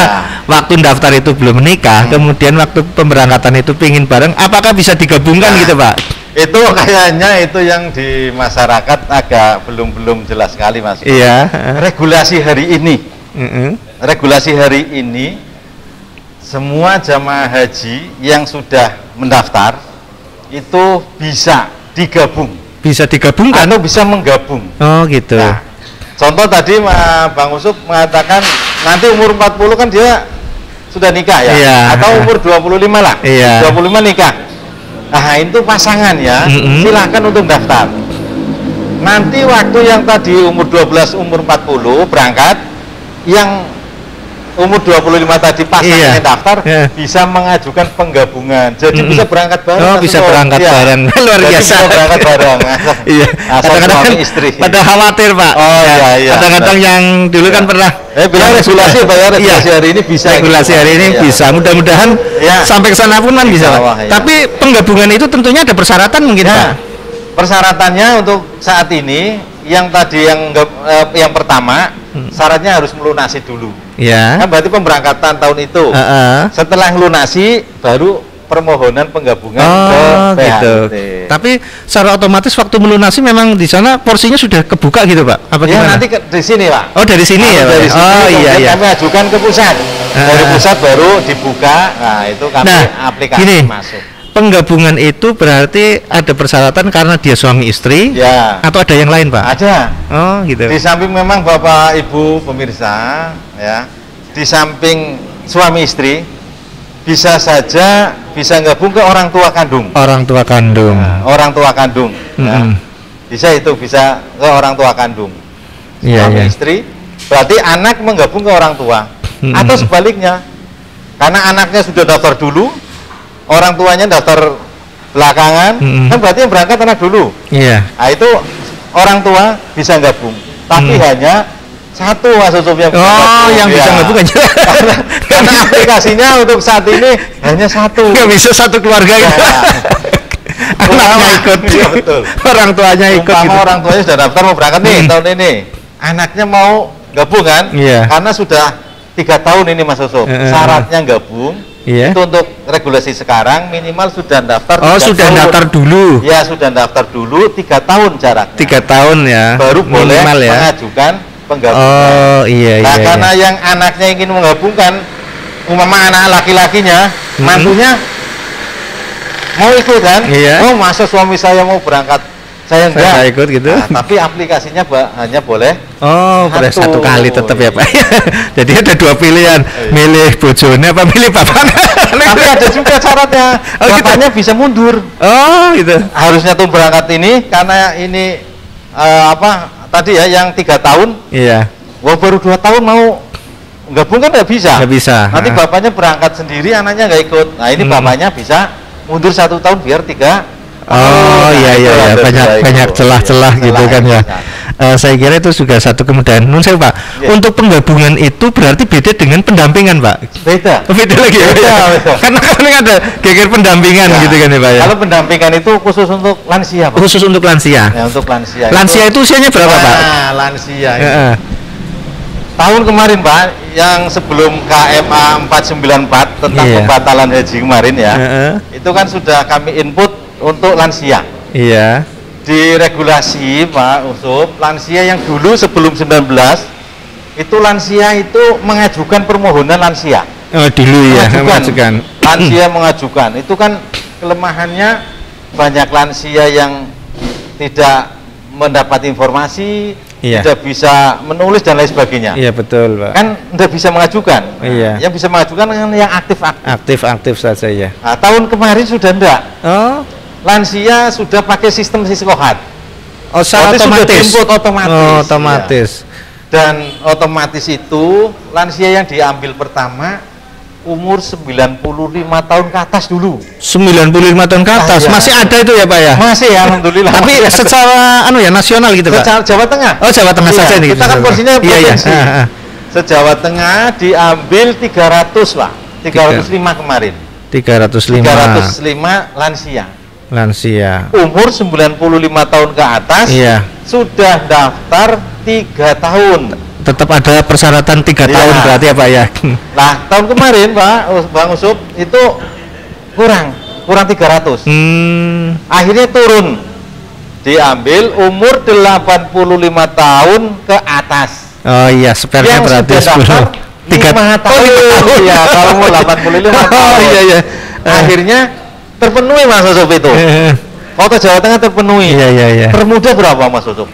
S1: waktu daftar itu belum menikah kemudian waktu pemberangkatan itu pingin bareng, apakah bisa digabungkan gitu Pak?
S2: Itu kayaknya itu yang di masyarakat agak belum jelas sekali Mas.
S1: Iya.
S2: Regulasi hari ini semua jamaah haji yang sudah mendaftar itu bisa digabung.
S1: Bisa digabungkan
S2: atau bisa menggabung.
S1: Oh gitu.
S2: Nah, contoh tadi Bang Usup mengatakan nanti umur 40 kan dia sudah nikah ya,
S1: iya.
S2: Atau umur 25 lah,
S1: iya.
S2: 25 nikah. Nah itu pasangan ya, silahkan untuk daftar. Nanti waktu yang tadi umur 12, umur 40 berangkat, yang umur 25 tadi pasangannya daftar bisa mengajukan penggabungan. Jadi bisa berangkat bareng.
S1: Oh, bisa berangkat bareng. Luar biasa.
S2: Bisa berangkat bareng.
S1: Iya. Kadang-kadang kan
S2: istri.
S1: Pada khawatir, Pak.
S2: Oh iya.
S1: Kadang-kadang yang dulu kan pernah
S2: bilang regulasi Pak ya, regulasi hari ini bisa.
S1: Regulasi hari ini bisa. Mudah-mudahan sampai ke sana pun kan bisa. Tapi penggabungan itu tentunya ada persyaratan mungkin, Pak.
S2: Persyaratannya untuk saat ini yang tadi yang pertama syaratnya harus melunasi dulu.
S1: Ya.
S2: Kan berarti pemberangkatan tahun itu. Setelah melunasi baru permohonan penggabungan ke PHT.
S1: Gitu. Tapi secara otomatis waktu melunasi memang di sana porsinya sudah kebuka gitu, Pak? Apa gimana?
S2: Nanti di sini, Pak.
S1: Oh, dari sini ya, Pak.
S2: Dari sini,
S1: iya.
S2: Kami ajukan ke pusat. Dari pusat baru dibuka. Nah, itu kami aplikasi masuk.
S1: Penggabungan itu berarti ada persyaratan karena dia suami istri, atau ada yang lain, Pak?
S2: Ada.
S1: Oh, gitu.
S2: Di samping memang Bapak Ibu pemirsa, ya, di samping suami istri, bisa saja bisa gabung ke orang tua kandung.
S1: Orang tua kandung.
S2: Nah, orang tua kandung. Ya. Bisa ke orang tua kandung. Suami istri, berarti anak menggabung ke orang tua. Atau sebaliknya, karena anaknya sudah daftar dulu, orang tuanya daftar belakangan, kan berarti yang berangkat anak dulu.
S1: Iya.
S2: Nah, itu orang tua bisa gabung, tapi hanya satu Mas Ucup yang bisa gabung.
S1: Yang bisa gabung aja.
S2: Karena aplikasinya untuk saat ini hanya satu.
S1: Nggak bisa satu keluarga gitu. Anaknya ikut.
S2: Iya, betul.
S1: Orang tuanya ikut gitu.
S2: Orang tuanya sudah daftar mau berangkat nih tahun ini. Anaknya mau gabung kan?
S1: Iya.
S2: Karena sudah 3 tahun ini Mas Ucup. Syaratnya gabung.
S1: Iya.
S2: Itu untuk regulasi sekarang minimal sudah daftar.
S1: Sudah daftar dulu.
S2: Ya, sudah daftar dulu 3 tahun jaraknya.
S1: 3 tahun ya.
S2: Baru boleh mengajukan penggabungan.
S1: Iya.
S2: Karena yang anaknya ingin menggabungkan, umpama anak laki-lakinya, mantunya mau ikut kan?
S1: Iya.
S2: Oh, masa suami saya mau berangkat, saya enggak.
S1: Saya ikut gitu.
S2: Tapi aplikasinya hanya boleh.
S1: Boleh satu kali tetap ya, Pak. Jadi ada 2 pilihan, milih bojone apa milih bapaknya.
S2: Tapi ada juga syaratnya, bapaknya bisa mundur.
S1: Gitu.
S2: Harusnya tuh berangkat ini karena ini tadi ya yang 3 tahun.
S1: Iya.
S2: Baru 2 tahun mau gabung kan nggak bisa.
S1: Nggak bisa.
S2: Nanti bapaknya berangkat sendiri, anaknya nggak ikut. Nah, ini bapaknya bisa mundur 1 tahun biar 3.
S1: Iya. Banyak celah-celah gitu kan ya. Saya kira itu juga satu kemudahan. Nun saya, Pak. Untuk penggabungan itu berarti beda dengan pendampingan, Pak.
S2: Beda
S1: Lagi ya. Karena kan ada geger pendampingan gitu kan ya, Pak ya.
S2: Kalau pendampingan itu khusus untuk lansia, Pak.
S1: Khusus untuk lansia.
S2: Ya, untuk lansia.
S1: Lansia itu usianya berapa, Pak?
S2: Lansia. Tahun kemarin, Pak, yang sebelum KMA 494 tentang pembatalan haji kemarin ya. Itu kan sudah kami input untuk lansia.
S1: Iya.
S2: Di regulasi Pak Ucup, lansia yang dulu sebelum 19 itu lansia itu mengajukan permohonan lansia.
S1: Dulu ya, mengajukan.
S2: Lansia mengajukan. Itu kan kelemahannya banyak lansia yang tidak mendapat informasi, tidak bisa menulis dan lain sebagainya.
S1: Iya, betul, Pak.
S2: Kan tidak bisa mengajukan.
S1: Iya.
S2: Yang bisa mengajukan kan yang
S1: aktif saja ya.
S2: Nah, tahun kemarin sudah enggak. Lansia sudah pakai sistem siskohat.
S1: Secara otomatis.
S2: Otomatis. Ya. Dan otomatis itu lansia yang diambil pertama umur 95 tahun ke atas dulu.
S1: 95 tahun ke atas. Masih ada itu ya, Pak ya?
S2: Masih ya, alhamdulillah.
S1: Tapi secara nasional gitu, Pak.
S2: Secara Jawa Tengah.
S1: Jawa Tengah saja nih.
S2: Kita kan porsinya provinsi. Se-Jawa Tengah diambil 300, Pak. 305 kemarin. 305 lansia. Umur 95 tahun ke atas. Sudah daftar 3 tahun.
S1: Tetap ada persyaratan 3 tahun berarti ya, Pak ya.
S2: Nah, tahun kemarin Bang Ucup itu kurang 300. Akhirnya turun. Diambil umur 85 tahun ke atas.
S1: Sepertinya berarti
S2: 5 tahun. Ya, kalau umur 85 tahun.
S1: Iya.
S2: Akhirnya terpenuhi Mas Ucup itu. Kota Jawa Tengah terpenuhi.
S1: Iya.
S2: Termuda berapa Mas Ucup?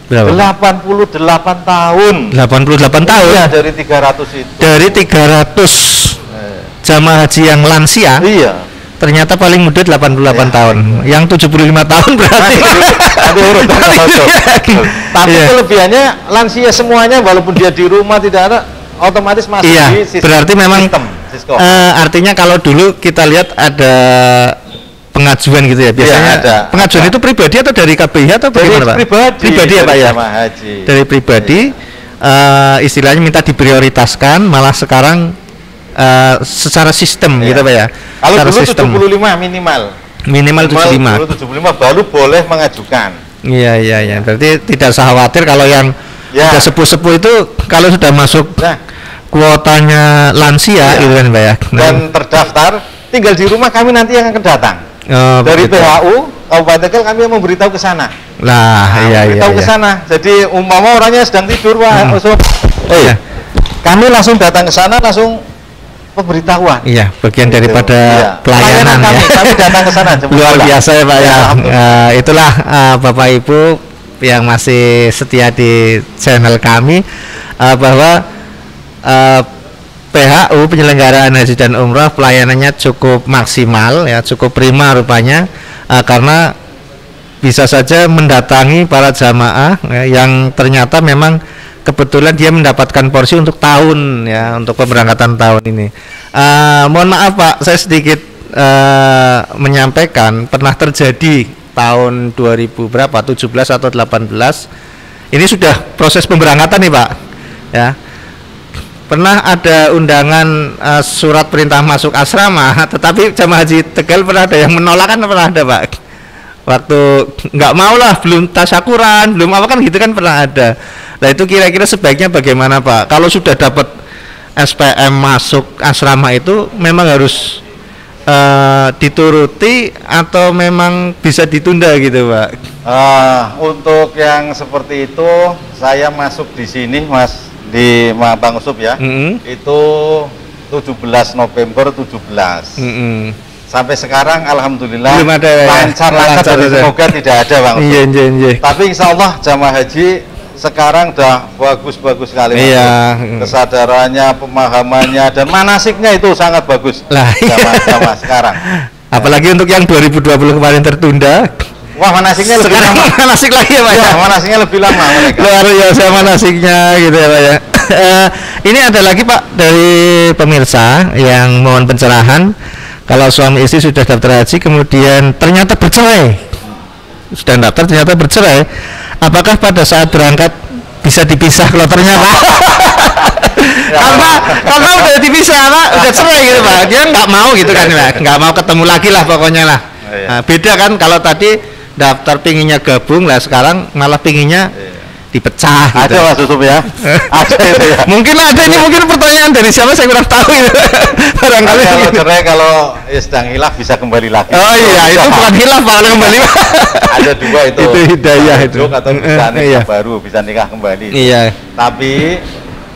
S1: Berapa?
S2: 88 tahun.
S1: 88 tahun.
S2: Iya, dari 300 itu.
S1: Dari 300 jamaah haji yang lansia.
S2: Iya.
S1: Ternyata paling muda 88 tahun. Yang 75 tahun berarti.
S2: Tapi kelebihannya lansia semuanya walaupun dia di rumah tidak ada otomatis masuk
S1: Iya,
S2: di sistem,
S1: berarti memang
S2: Siskop.
S1: artinya kalau dulu kita lihat ada pengajuan gitu ya biasanya.
S2: Iya, ada.
S1: Pengajuan itu pribadi atau dari KBH atau
S2: Dari
S1: bagaimana, Pak? Pribadi ya, Pak ya.
S2: Jamaah haji.
S1: Dari pribadi istilahnya minta diprioritaskan, malah sekarang secara sistem
S2: Iya.
S1: gitu Pak ya.
S2: Kalau
S1: Secara
S2: dulu
S1: sistem
S2: 75 minimal.
S1: minimal 75.
S2: Dulu 75 baru boleh mengajukan.
S1: Iya iya iya. Berarti tidak usah khawatir kalau yang
S2: Ya.
S1: sudah sepuh-sepuh itu kalau sudah masuk
S2: Nah,
S1: kuotanya lansia
S2: Iya.
S1: gitu kan Pak ya.
S2: dan terdaftar, tinggal di rumah kami nanti yang akan datang.
S1: Oh,
S2: Dari
S1: begitu.
S2: PHU Kabupaten Tegal kami yang memberitahu ke sana.
S1: Lah, iya iya.
S2: Memberitahu ke
S1: iya.
S2: sana. Jadi umpama orangnya sedang tidur, Pak, Usop.
S1: Iya.
S2: Kami langsung datang ke sana, langsung pemberitahuan.
S1: Iya, bagian
S2: Gitu.
S1: daripada
S2: Iya.
S1: pelayanan
S2: kami,
S1: ya.
S2: kami datang ke sana. jemput
S1: Luar
S2: bola.
S1: biasa ya Pak ya.
S2: Alhamdulillah.
S1: Itulah Bapak Ibu yang masih setia di channel kami bahwa PHU penyelenggaraan haji dan umrah pelayanannya cukup maksimal ya, cukup prima rupanya karena bisa saja mendatangi para jamaah ya, yang ternyata memang kebetulan dia mendapatkan porsi untuk tahun ya, untuk pemberangkatan tahun ini. Mohon maaf Pak, saya sedikit menyampaikan pernah terjadi tahun 2000 berapa 17 atau 18 ini sudah proses pemberangkatan nih Pak ya, pernah ada undangan surat perintah masuk asrama tetapi jamaah haji Tegal pernah ada yang menolak kan, pernah ada Pak, waktu nggak mau lah, belum tasyakuran, belum apa kan gitu kan, pernah ada. Nah itu kira-kira sebaiknya bagaimana Pak kalau sudah dapat SPM masuk asrama, itu memang harus dituruti atau memang bisa ditunda gitu Pak?
S2: Untuk yang seperti itu saya masuk di sini Mas, di Bang Usop ya. Itu 17 November 17. Sampai sekarang alhamdulillah
S1: Belum ada ya?
S2: lancar-lancar,
S1: Lancar,
S2: semoga tidak ada Bang Usop.
S1: Iya iya iya.
S2: Tapi insya Allah jamaah haji sekarang udah bagus-bagus sekali Mas.
S1: Iya.
S2: Kesadarannya, pemahamannya, dan manasiknya itu sangat bagus
S1: Lah,
S2: jamaah sekarang.
S1: Apalagi untuk yang 2020 kemarin tertunda.
S2: Wah, manasiknya lebih
S1: Sekarang
S2: lama.
S1: manasik lagi ya Pak
S2: Ya,
S1: ya?
S2: manasiknya lebih lama mereka.
S1: Luar biasa manasiknya gitu ya Pak ya. Ini ada lagi Pak dari pemirsa yang mohon pencerahan, kalau suami istri sudah daftar haji kemudian ternyata bercerai, sudah daftar ternyata bercerai, apakah pada saat berangkat bisa dipisah kloternya Pak? karena udah dipisah Pak, udah cerai gitu Pak, dia nggak mau gitu kan Pak, nggak mau ketemu lagi lah pokoknya lah. Nah, beda kan kalau tadi daftar pinginnya gabung lah, sekarang malah pinginnya dipecah gitu.
S2: Ada Mas Usop ya. Ada itu ya.
S1: Mungkin ada, ini mungkin pertanyaan dari siapa saya kurang tahu itu. Barangkali.
S2: Kalau cerai, kalau sedang hilaf bisa kembali lagi.
S1: Oh iya, itu bukan hilaf Pak, kalau kembali.
S2: Ada dua itu.
S1: Itu hidayah itu.
S2: Atau bisa nikah
S1: Iya.
S2: baru, bisa nikah kembali.
S1: Iya.
S2: Tapi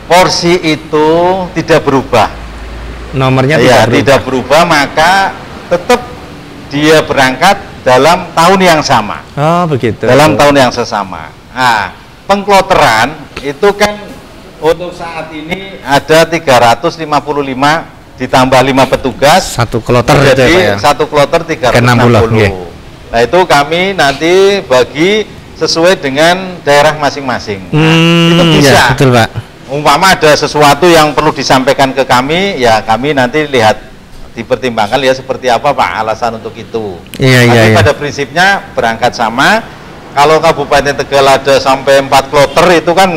S2: porsi itu tidak berubah.
S1: Nomornya
S2: Iya,
S1: tidak
S2: tidak berubah, maka tetap dia berangkat dalam tahun yang sama.
S1: Oh begitu.
S2: Dalam tahun yang sesama. Nah, pengkloteran itu kan untuk saat ini ada 355 ditambah 5 petugas,
S1: satu kloter gitu ya, Pak
S2: jadi
S1: ya.
S2: satu kloter 360.
S1: 60,
S2: Nah itu kami nanti bagi sesuai dengan daerah masing-masing. Itu bisa.
S1: Ya, betul Pak.
S2: Umpama ada sesuatu yang perlu disampaikan ke kami, ya kami nanti lihat, dipertimbangkan ya seperti apa Pak alasan untuk itu.
S1: Iya,
S2: Tapi
S1: iya, iya.
S2: pada prinsipnya berangkat sama. Kalau Kabupaten Tegal ada sampai 4 kloter itu kan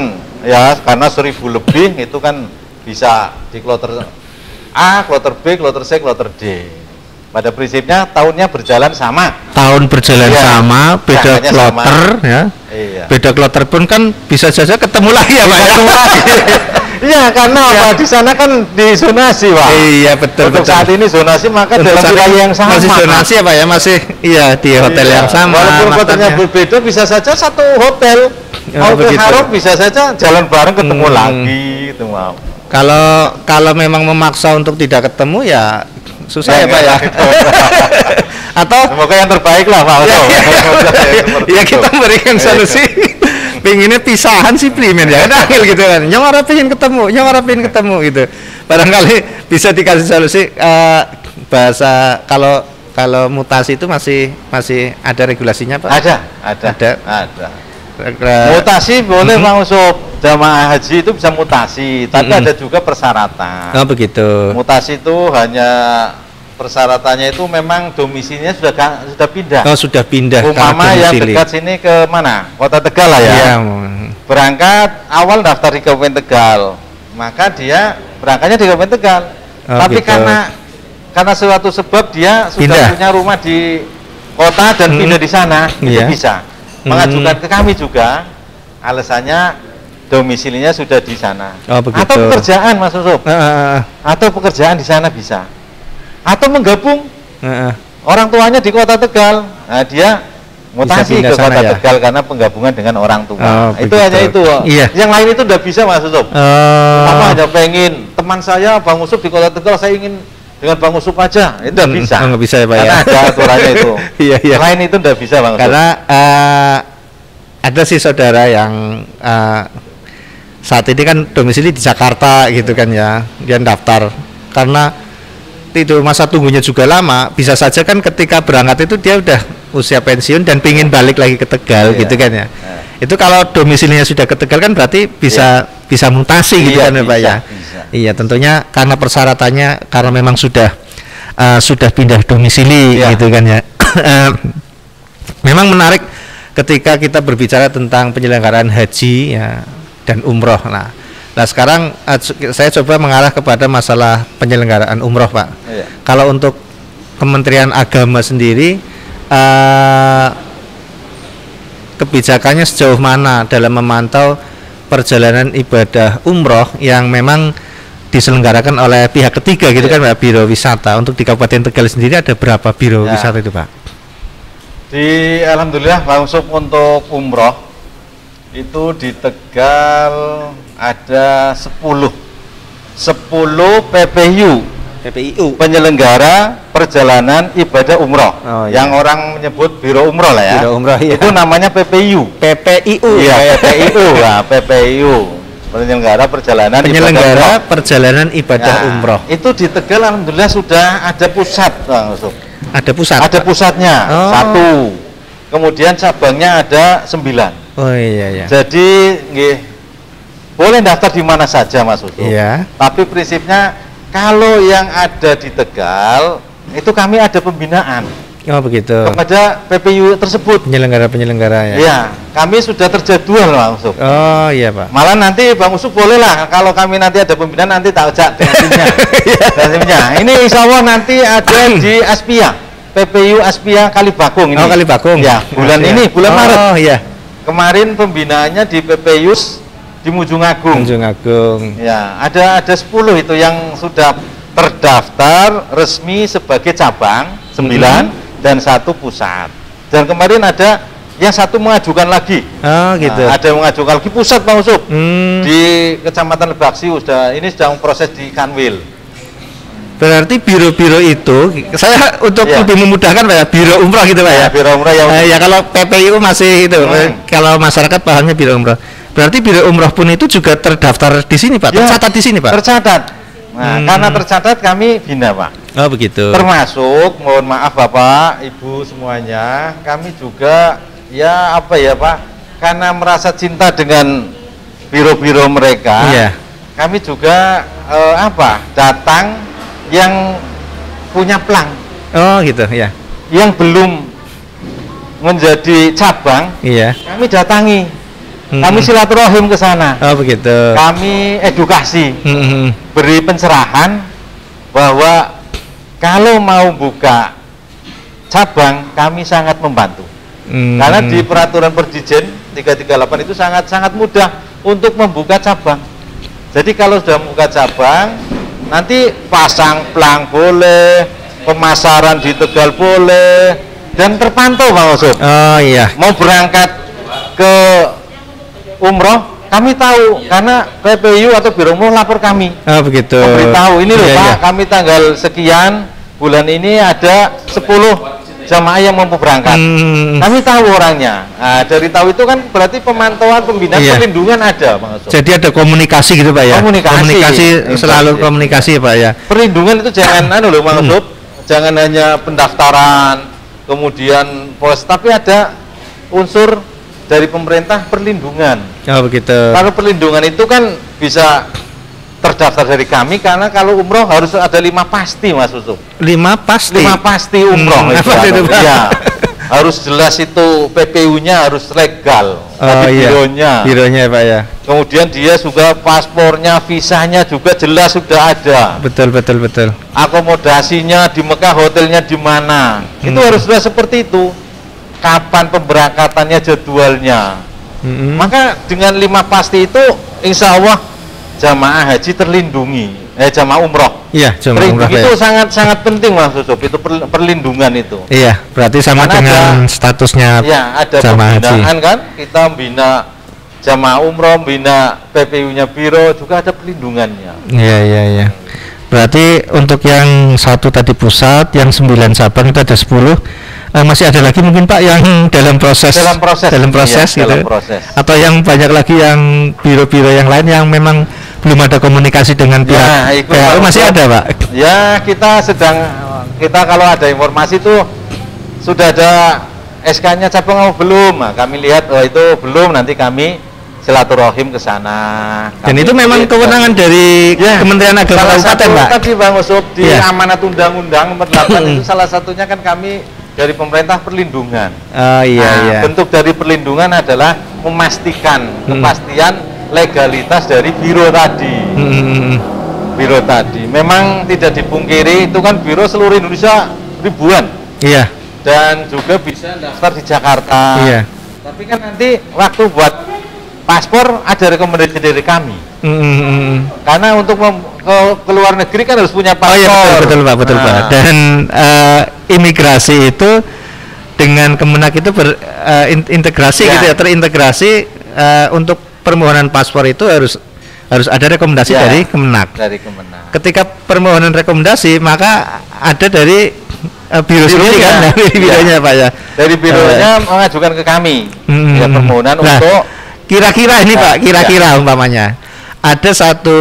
S2: ya karena 1000 lebih itu kan bisa di kloter A, kloter B, kloter C, kloter D. Pada prinsipnya tahunnya berjalan sama.
S1: Tahun berjalan
S2: Iya.
S1: sama, beda
S2: Berangkatnya
S1: kloter ya.
S2: Iya.
S1: Beda kloter pun kan bisa saja ketemu lagi ya Pak ya.
S2: Iya, karena apa? Di sana kan disonasi, Pak.
S1: Iya betul
S2: Untuk
S1: betul.
S2: saat ini zonasi maka
S1: Untuk
S2: dalam
S1: saat
S2: wilayah
S1: ini
S2: yang sama.
S1: masih zonasi ya Pak ya, masih iya di hotel
S2: Iya.
S1: yang sama.
S2: Walaupun hotelnya
S1: makannya.
S2: berbeda, bisa saja satu hotel.
S1: Ya,
S2: Hotel
S1: begitu.
S2: Harom bisa saja jalan bareng ketemu
S1: Hmm.
S2: lagi, itu mau.
S1: Kalau memang memaksa untuk tidak ketemu ya susah ya Pak ya. Atau
S2: Semoga yang terbaik lah Pak.
S1: ya,
S2: Seperti
S1: ya
S2: itu.
S1: kita memberikan solusi. Pinginnya pisahan sih primen ya, kan gitu kan. Yang orang pengen ketemu, yang orang pengen ketemu gitu. Barangkali bisa dikasih solusi bahasa kalau mutasi itu masih ada regulasinya Pak.
S2: Ada.
S1: Ada.
S2: Mutasi boleh Pak Usop. jamaah haji itu bisa mutasi, tapi ada juga persyaratan.
S1: Oh begitu.
S2: Mutasi itu hanya persyaratannya itu memang domisilinya sudah pindah.
S1: Oh sudah pindah.
S2: Umpama yang dekat sini ke mana? Kota Tegal lah ya.
S1: Iya.
S2: Berangkat awal daftar di Kabupaten Tegal, maka dia berangkatnya di Kabupaten Tegal.
S1: Oh,
S2: tapi
S1: gitu.
S2: karena suatu sebab dia sudah punya rumah di kota dan pindah di sana, itu bisa mengajukan ke kami juga. Alasannya domisilinya sudah di sana.
S1: Oh, begitu.
S2: Atau pekerjaan Mas Yusuf. Atau pekerjaan di sana bisa. Atau menggabung. Orang tuanya di Kota Tegal. Nah, dia mutasi ke Kota Tegal karena penggabungan dengan orang tua. Itu hanya itu.
S1: Iya.
S2: Yang lain itu udah bisa Mas Yusuf. Apa hanya pengen teman saya Bang Yusuf di Kota Tegal, saya ingin dengan Bang Yusuf aja. Itu udah bisa.
S1: Nggak bisa ya Pak
S2: karena
S1: ya.
S2: ada aturannya itu.
S1: Iya.
S2: Lain itu udah bisa Bang Yusuf.
S1: Karena ada sih saudara yang saat ini kan domisili di Jakarta gitu kan ya, dia daftar karena itu masa tunggunya juga lama, bisa saja kan ketika berangkat itu dia udah usia pensiun dan pingin balik lagi ke Tegal gitu kan ya. Itu kalau domisilinya sudah ke Tegal kan berarti bisa mutasi gitu kan ya Pak ya. Iya tentunya karena persyaratannya karena memang sudah pindah domisili gitu kan ya. Memang menarik ketika kita berbicara tentang penyelenggaraan haji ya dan umroh. Nah sekarang saya coba mengarah kepada masalah penyelenggaraan umroh Pak. Kalau untuk Kementerian Agama sendiri kebijakannya sejauh mana dalam memantau perjalanan ibadah umroh yang memang diselenggarakan oleh pihak ketiga gitu kan Pak, Biro Wisata. Untuk di Kabupaten Tegal sendiri ada berapa biro wisata itu Pak?
S2: Alhamdulillah Bang Yusuf untuk umroh itu di Tegal ada 10 PPU penyelenggara perjalanan ibadah umroh. Yang orang menyebut Biro Umroh lah ya.
S1: Biro Umroh,
S2: itu namanya PPU. Iya, PPU. Nah, PPU penyelenggara
S1: perjalanan ibadah umroh.
S2: Itu di Tegal alhamdulillah sudah ada pusat Bang Yusuf.
S1: Ada pusat? Ada
S2: pusatnya, 1. Kemudian cabangnya ada 9.
S1: Oh iya.
S2: Jadi boleh daftar di mana saja Mas Yusuf.
S1: Iya.
S2: Tapi prinsipnya kalau yang ada di Tegal itu kami ada pembinaan.
S1: Oh begitu.
S2: Kepada PPU tersebut.
S1: Penyelenggara ya.
S2: Iya, kami sudah terjadwal Bang Yusuf.
S1: Oh iya Pak.
S2: Malah nanti Bang Yusuf boleh lah kalau kami nanti ada pembinaan nanti tak ajak timnya. Ini insya Allah nanti ada di Aspia, PPU Aspia Kalibakung ini.
S1: Oh Kalibakung.
S2: Ya, bulan ini, bulan Maret.
S1: Oh iya.
S2: Kemarin pembinaannya di PPU di Mujung Agung. Ya, ada 10 itu yang sudah terdaftar resmi sebagai cabang 9 dan 1 pusat. Dan kemarin ada yang 1 mengajukan lagi.
S1: Oh gitu.
S2: Nah, ada yang mengajukan lagi pusat Bang Yusuf. Di Kecamatan Lebaksi ini sedang proses di Kanwil.
S1: Berarti biro-biro itu saya untuk lebih memudahkan Pak ya, biro umroh gitu Pak ya.
S2: Biro umroh yang
S1: ya kalau PPU masih itu. Kalau masyarakat pahamnya biro umroh. Berarti biro umroh pun itu juga terdaftar di sini Pak, tercatat di sini Pak.
S2: Tercatat. Nah, karena tercatat kami bina Pak.
S1: Oh begitu.
S2: Termasuk, mohon maaf Bapak, Ibu semuanya, kami juga ya apa ya Pak, karena merasa cinta dengan biro-biro mereka, kami juga datang yang punya plang.
S1: Oh gitu ya.
S2: Yang belum menjadi cabang, kami datangi. Kami silaturahim ke sana.
S1: Oh begitu.
S2: Kami edukasi, beri pencerahan bahwa kalau mau buka cabang kami sangat membantu. Karena di peraturan Perdijen 338 itu sangat mudah untuk membuka cabang. Jadi kalau sudah membuka cabang, nanti pasang plang boleh, pemasaran di Tegal boleh, dan terpantau Bang Yusuf.
S1: Oh iya.
S2: Mau berangkat ke umroh kami tahu karena PPU atau Biro Umroh lapor kami.
S1: Oh begitu.
S2: Memberitahu ini loh Pak, kami tanggal sekian bulan ini ada 10 jamaah yang mampu berangkat. Kami tahu orangnya. Nah, dari tahu itu kan berarti pemantauan, pembinaan, perlindungan ada Bang Yusuf.
S1: Jadi ada komunikasi gitu Pak ya. Komunikasi selalu komunikasi ya Pak ya.
S2: Perlindungan itu jangan loh Bang Yusuf. Jangan hanya pendaftaran kemudian proses, tapi ada unsur dari pemerintah perlindungan.
S1: Oh begitu.
S2: Kalau perlindungan itu kan bisa terdaftar dari kami, karena kalau umroh harus ada 5 pasti, Mas Yusuf.
S1: 5 pasti.
S2: 5 pasti umroh itu.
S1: Apa itu, Pak?
S2: Ya, harus jelas itu, PPU-nya harus legal.
S1: Oh iya. Bironya Pak ya.
S2: Kemudian dia juga paspornya, visanya juga jelas sudah ada.
S1: Betul.
S2: Akomodasinya di Mekah, hotelnya di mana. Itu harus sudah seperti itu. Kapan pemberangkatannya, jadwalnya. Maka dengan 5 pasti itu, insya Allah jamaah haji terlindungi. Jamaah umroh.
S1: Iya, jamaah umroh
S2: itu
S1: ya.
S2: sangat penting, Mas Yusuf. Itu perlindungan itu.
S1: Iya, berarti sama
S2: Karena
S1: dengan statusnya
S2: ya, ada
S1: jamaah haji.
S2: pembinaan kan, kita bina jamaah umroh, bina PPU-nya biro, juga ada perlindungannya.
S1: Iya. Berarti untuk yang 1 tadi pusat, yang 9 cabang itu ada 10. Masih ada lagi mungkin Pak yang dalam proses
S2: iya,
S1: gitu.
S2: dalam proses.
S1: Atau yang banyak lagi yang biro-biro yang lain yang memang belum ada komunikasi dengan pihak PHU, masih ada Pak?
S2: Ya, kita kalau ada informasi itu sudah ada SK-nya cabang belum. Nah, kami lihat itu belum, nanti kami silaturahim ke sana.
S1: Dan itu memang kewenangan dari Kementerian Agama Kabupaten Pak?
S2: Tadi Bang Yusuf, di amanat undang-undang nomor 8 itu salah satunya kan kami dari pemerintah perlindungan.
S1: Iya.
S2: Bentuk dari perlindungan adalah memastikan kepastian legalitas dari biro tadi. Biro tadi memang tidak dipungkiri, itu kan biro seluruh Indonesia ribuan.
S1: Iya.
S2: Dan juga bisa daftar di Jakarta.
S1: Iya.
S2: Tapi kan nanti waktu buat paspor ada rekomendasi dari kami. Karena untuk ke luar negeri kan harus punya paspor. Oh
S1: iya, betul Pak. Dan imigrasi itu dengan Kemenak itu berintegrasi gitu ya, terintegrasi. Untuk permohonan paspor itu harus ada rekomendasi dari Kemenak. Ketika permohonan rekomendasi, maka ada dari biro sendiri kan, dari bironya Pak ya. Dari
S2: bironya mengajukan ke kami permohonan untuk
S1: kira-kira ini Pak, umpamanya ada satu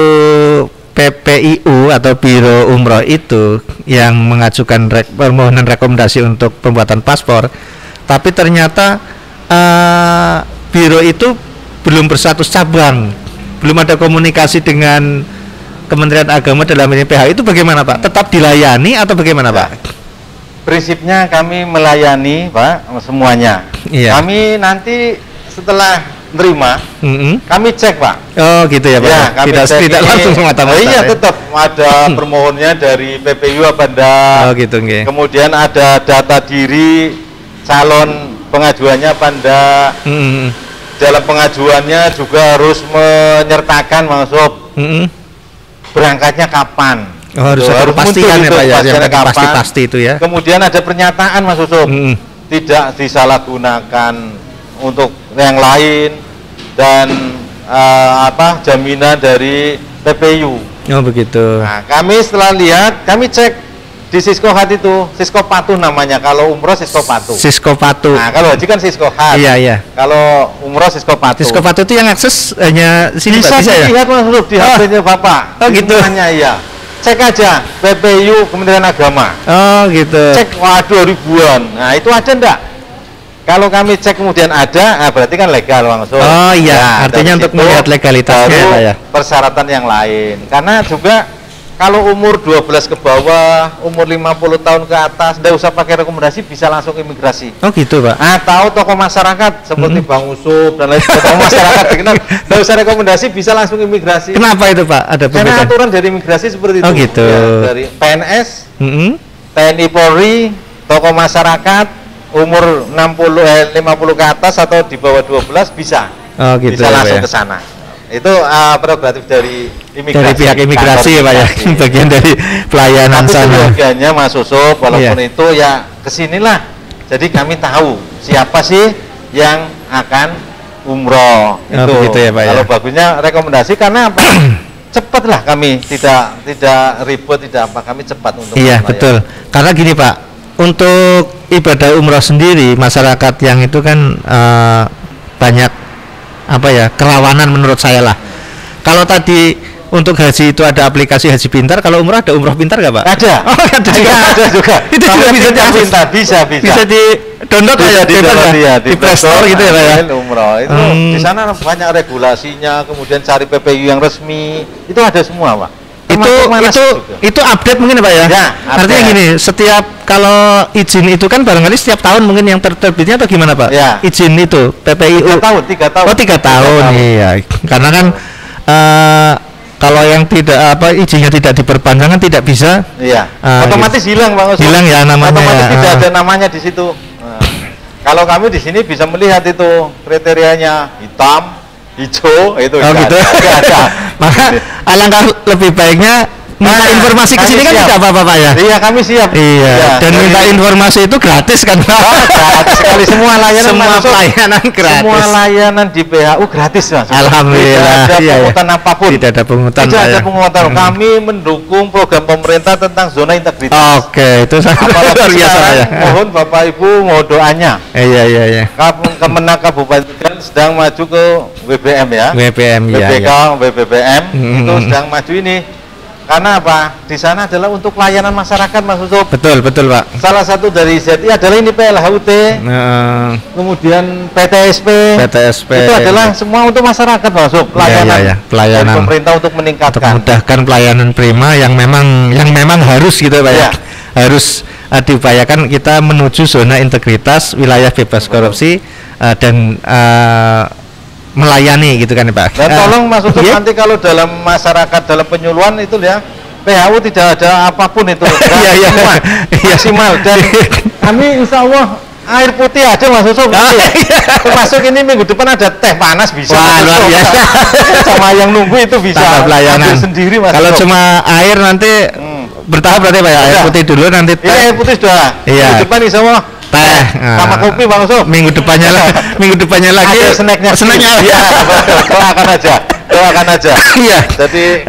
S1: PPIU atau Biro Umroh itu yang mengajukan permohonan rekomendasi untuk pembuatan paspor, tapi ternyata biro itu belum berstatus cabang, belum ada komunikasi dengan Kementerian Agama dalam ini PH, itu bagaimana Pak? Tetap dilayani atau bagaimana Pak?
S2: Prinsipnya kami melayani Pak semuanya. Iya. Kami nanti setelah menerima, kami cek Pak.
S1: Oh gitu ya Pak. Ya,
S2: kami
S1: tidak langsung semata-mata.
S2: Iya, tetap ada permohonannya dari PPU apa enggak.
S1: Oh gitu nggih.
S2: Kemudian ada data diri calon pengajuannya apa enggak. Dalam pengajuannya juga harus menyertakan maksud berangkatnya kapan.
S1: Oh, harus pastikan ya Pak ya, pasti itu ya.
S2: Kemudian ada pernyataan Mas Yusuf, tidak disalahgunakan untuk yang lain, dan jaminan dari PPU.
S1: Oh begitu.
S2: Nah, kami setelah lihat, kami cek di Siskohat itu, Siskopatuh namanya. Kalau umroh Siskopatuh.
S1: Siskopatuh.
S2: Nah, kalau haji kan Siskohat.
S1: Iya.
S2: Kalau umroh Siskopatuh.
S1: Siskopatuh itu yang akses hanya sini
S2: bisa
S1: ya?
S2: Lihat Mas Yusuf di HP-nya Bapak.
S1: Oh gitu.
S2: Iya. Cek aja PPU Kementerian Agama.
S1: Oh gitu.
S2: Cek, waduh ribuan. Nah, itu ada enggak? Kalau kami cek kemudian ada, berarti kan legal langsung.
S1: Oh iya, artinya untuk melihat legalitasnya
S2: baru
S1: ya.
S2: Persyaratan yang lain. Karena juga kalau umur 12 ke bawah, umur 50 tahun ke atas, tidak usah pakai rekomendasi, bisa langsung imigrasi.
S1: Oh gitu Pak.
S2: Atau tokoh masyarakat seperti Bang Usop dan lain sebagainya, tokoh masyarakat dikenal, tidak usah rekomendasi, bisa langsung imigrasi.
S1: Kenapa itu Pak? Ada perbedaan?
S2: Karena aturan dari imigrasi seperti itu.
S1: Oh gitu.
S2: Ya, dari PNS, TNI Polri, tokoh masyarakat, umur 50 ke atas atau di bawah 12 bisa.
S1: Oh gitu.
S2: Bisa langsung ke sana. Itu prerogatif dari imigrasi.
S1: Dari pihak imigrasi ya Pak ya, bagian dari pelayanan sana.
S2: Tapi sebagiannya Mas Yusuf, walaupun itu ya kesinilah. Jadi kami tahu siapa sih yang akan umroh. Itu.
S1: Begitu ya Pak ya.
S2: Kalau bagusnya rekomendasi, karena apa? Cepatlah kami, tidak ribut, tidak apa, kami cepat untuk.
S1: Iya betul. Karena gini Pak, untuk ibadah umroh sendiri masyarakat yang itu kan banyak kerawanan menurut saya lah. Kalau tadi untuk haji itu ada aplikasi Haji Pintar, kalau umroh ada Umroh Pintar nggak Pak?
S2: Ada.
S1: Oh, ada juga.
S2: Ada juga.
S1: Itu juga bisa diakses.
S2: Pintar, bisa.
S1: Bisa di download
S2: Bisa
S1: ya,
S2: di download ya,
S1: di Play Store gitu ya Pak ya.
S2: Umroh itu di sana banyak regulasinya, kemudian cari PPU yang resmi, itu ada semua Pak.
S1: Itu update mungkin ya Pak ya?
S2: Ya,
S1: artinya gini, setiap kalau izin itu kan barangkali setiap tahun mungkin yang terbitnya atau gimana Pak?
S2: Ya.
S1: Izin itu PPIU
S2: 3 tahun.
S1: Oh 3 tahun, iya. Karena kan kalau yang tidak izinnya tidak diperpanjang kan tidak bisa.
S2: Iya. Otomatis
S1: gitu.
S2: Hilang Bang Usul.
S1: Hilang ya namanya.
S2: Otomatis tidak ada namanya di situ. Nah, kalau kami di sini bisa melihat itu kriterianya hitam, hijau itu
S1: gitu.
S2: Ada.
S1: Maka alangkah lebih baiknya minta informasi ke sini kan tidak apa-apa Pak ya.
S2: Iya, kami siap.
S1: Iya. Ya, dan minta informasi itu gratis kan Pak.
S2: Gratis sekali, semua layanan
S1: pelayanan gratis.
S2: Semua layanan di PHU gratis Mas.
S1: Alhamdulillah.
S2: Tidak ada pungutan apapun.
S1: Tidak ada pungutan.
S2: Tidak ada pungutan. Kami mendukung program pemerintah tentang zona integritas.
S1: Oke, itu sangat
S2: luar
S1: biasa ya.
S2: Mohon Bapak Ibu mohon doanya.
S1: Iya.
S2: Kemenang Kabupaten sedang maju ke WBM ya.
S1: WBM ya.
S2: BPK, WBBM itu sedang maju ini. Karena apa? Di sana adalah untuk pelayanan masyarakat Mas Ucup.
S1: Betul Pak.
S2: Salah satu dari ZI adalah ini PLHUT. Kemudian PTSP. Itu adalah semua untuk masyarakat Mas Ucup. Pelayanan.
S1: Pelayanan
S2: dari pemerintah untuk meningkatkan.
S1: Untuk memudahkan pelayanan prima yang memang harus gitu Pak ya. Harus diupayakan kita menuju zona integritas, wilayah bebas korupsi dan melayani gitu kan Pak.
S2: Dan tolong Mas Ucup nanti kalau dalam masyarakat dalam penyuluhan itu ya PHU tidak ada apapun itu.
S1: Iya.
S2: Maksimal dan kami insya Allah air putih aja Mas Ucup. Termasuk ini minggu depan ada teh panas bisa.
S1: Wah, luar biasa.
S2: Sama yang nunggu itu bisa
S1: pelayanan
S2: sendiri Mas.
S1: Kalau cuma air nanti bertahap berarti Pak ya. Air putih dulu nanti teh.
S2: Air putih sudah. Minggu depan insya Allah
S1: teh
S2: sama kopi Bang Ucup.
S1: Minggu depannya lagi
S2: ada snacknya ya. Doakan aja
S1: iya.
S2: Jadi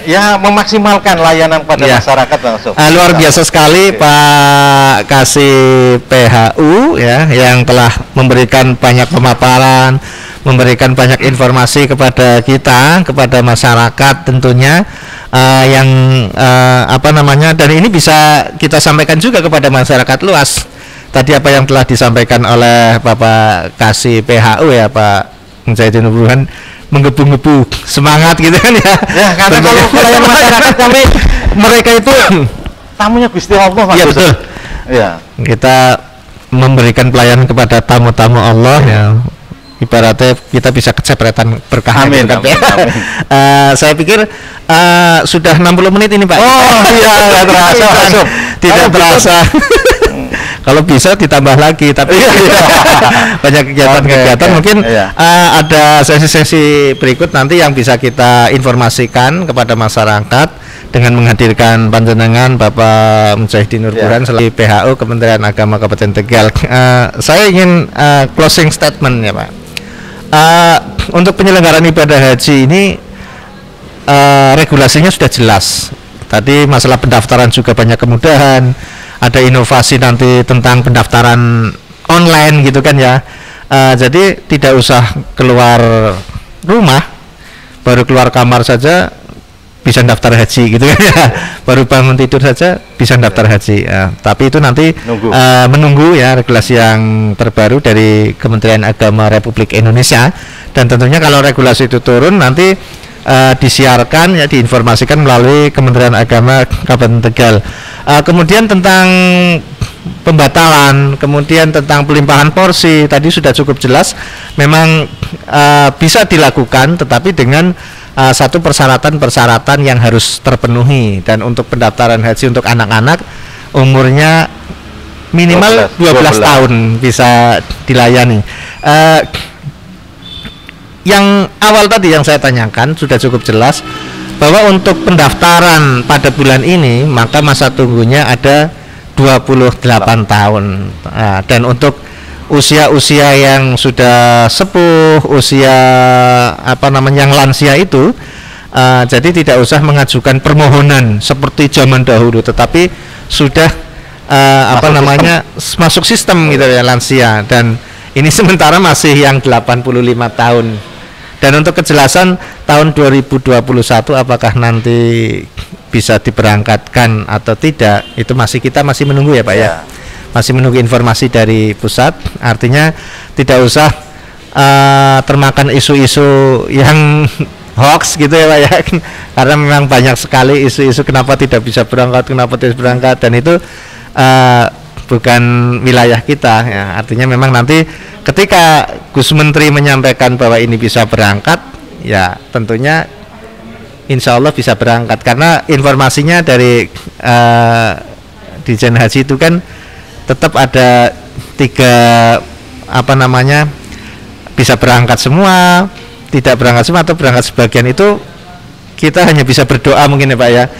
S2: ya memaksimalkan layanan pada masyarakat Bang Ucup.
S1: Luar biasa sekali Pak Kasih PHU ya, yang telah memberikan banyak pemaparan, memberikan banyak informasi kepada kita, kepada masyarakat tentunya. Dan ini bisa kita sampaikan juga kepada masyarakat luas. Tadi apa yang telah disampaikan oleh Bapak Kasih PHU ya Pak Mujahidin Nuburuhan, menggebu-gebu semangat gitu kan ya. Ya,
S2: karena kalau pelayan masyarakat kami mereka itu tamunya Gusti Allah Mas.
S1: Iya betul.
S2: Iya.
S1: Kita memberikan pelayanan kepada tamu-tamu Allah ya. Ibaratnya kita bisa kecepretan berkah.
S2: Amin.
S1: Saya pikir sudah 60 menit ini Pak.
S2: Oh iya,
S1: tidak terasa. Kalau bisa ditambah lagi, tapi banyak kegiatan-kegiatan mungkin ada sesi-sesi berikut nanti yang bisa kita informasikan kepada masyarakat dengan menghadirkan panjenengan Bapak Mujahidin Nuburuhan selaku PHU Kementerian Agama Kabupaten Tegal. Saya ingin closing statement ya Pak. Untuk penyelenggaraan ibadah haji ini regulasinya sudah jelas. Tadi masalah pendaftaran juga banyak kemudahan. Ada inovasi nanti tentang pendaftaran online gitu kan ya. Jadi tidak usah keluar rumah, baru keluar kamar saja bisa daftar haji gitu kan ya. Baru bangun tidur saja bisa daftar haji. Tapi itu nanti menunggu ya regulasi yang terbaru dari Kementerian Agama Republik Indonesia. Dan tentunya kalau regulasi itu turun nanti disiarkan ya, diinformasikan melalui Kementerian Agama Kabupaten Tegal. Kemudian tentang pembatalan, kemudian tentang pelimpahan porsi tadi sudah cukup jelas. Memang bisa dilakukan, tetapi dengan satu persyaratan-persyaratan yang harus terpenuhi. Dan untuk pendaftaran haji untuk anak-anak umurnya minimal 12 tahun bisa dilayani. Yang awal tadi yang saya tanyakan sudah cukup jelas bahwa untuk pendaftaran pada bulan ini maka masa tunggunya ada 28 tahun. Dan untuk usia-usia yang sudah sepuh, usia yang lansia itu jadi tidak usah mengajukan permohonan seperti zaman dahulu, tetapi sudah masuk sistem gitu ya lansia. Dan ini sementara masih yang 85 tahun Dan untuk kejelasan tahun 2021 apakah nanti bisa diberangkatkan atau tidak, itu kita masih menunggu ya Pak ya. Masih menunggu informasi dari pusat. Artinya tidak usah termakan isu-isu yang hoax gitu ya Pak ya. Karena memang banyak sekali isu-isu kenapa tidak bisa berangkat, dan itu bukan wilayah kita ya. Artinya memang nanti ketika Gus Menteri menyampaikan bahwa ini bisa berangkat, ya tentunya insya Allah bisa berangkat, karena informasinya dari Dirjen Haji itu kan tetap ada 3 bisa berangkat semua, tidak berangkat semua, atau berangkat sebagian. Itu kita hanya bisa berdoa mungkin ya Pak ya,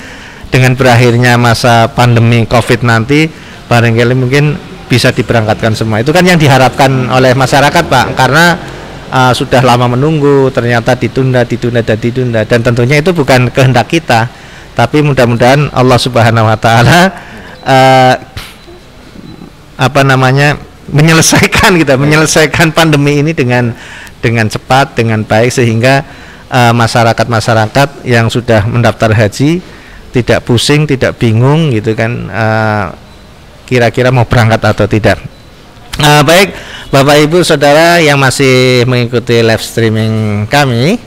S1: dengan berakhirnya masa pandemi COVID nanti barangkali mungkin bisa diberangkatkan semua. Itu kan yang diharapkan oleh masyarakat Pak, karena sudah lama menunggu, ternyata ditunda, dan tentunya itu bukan kehendak kita, tapi mudah-mudahan Allah Subhanahu Wa Taala menyelesaikan pandemi ini dengan cepat, dengan baik, sehingga masyarakat yang sudah mendaftar haji tidak pusing, tidak bingung gitu kan, kira-kira mau berangkat atau tidak. Baik Bapak Ibu Saudara yang masih mengikuti live streaming kami,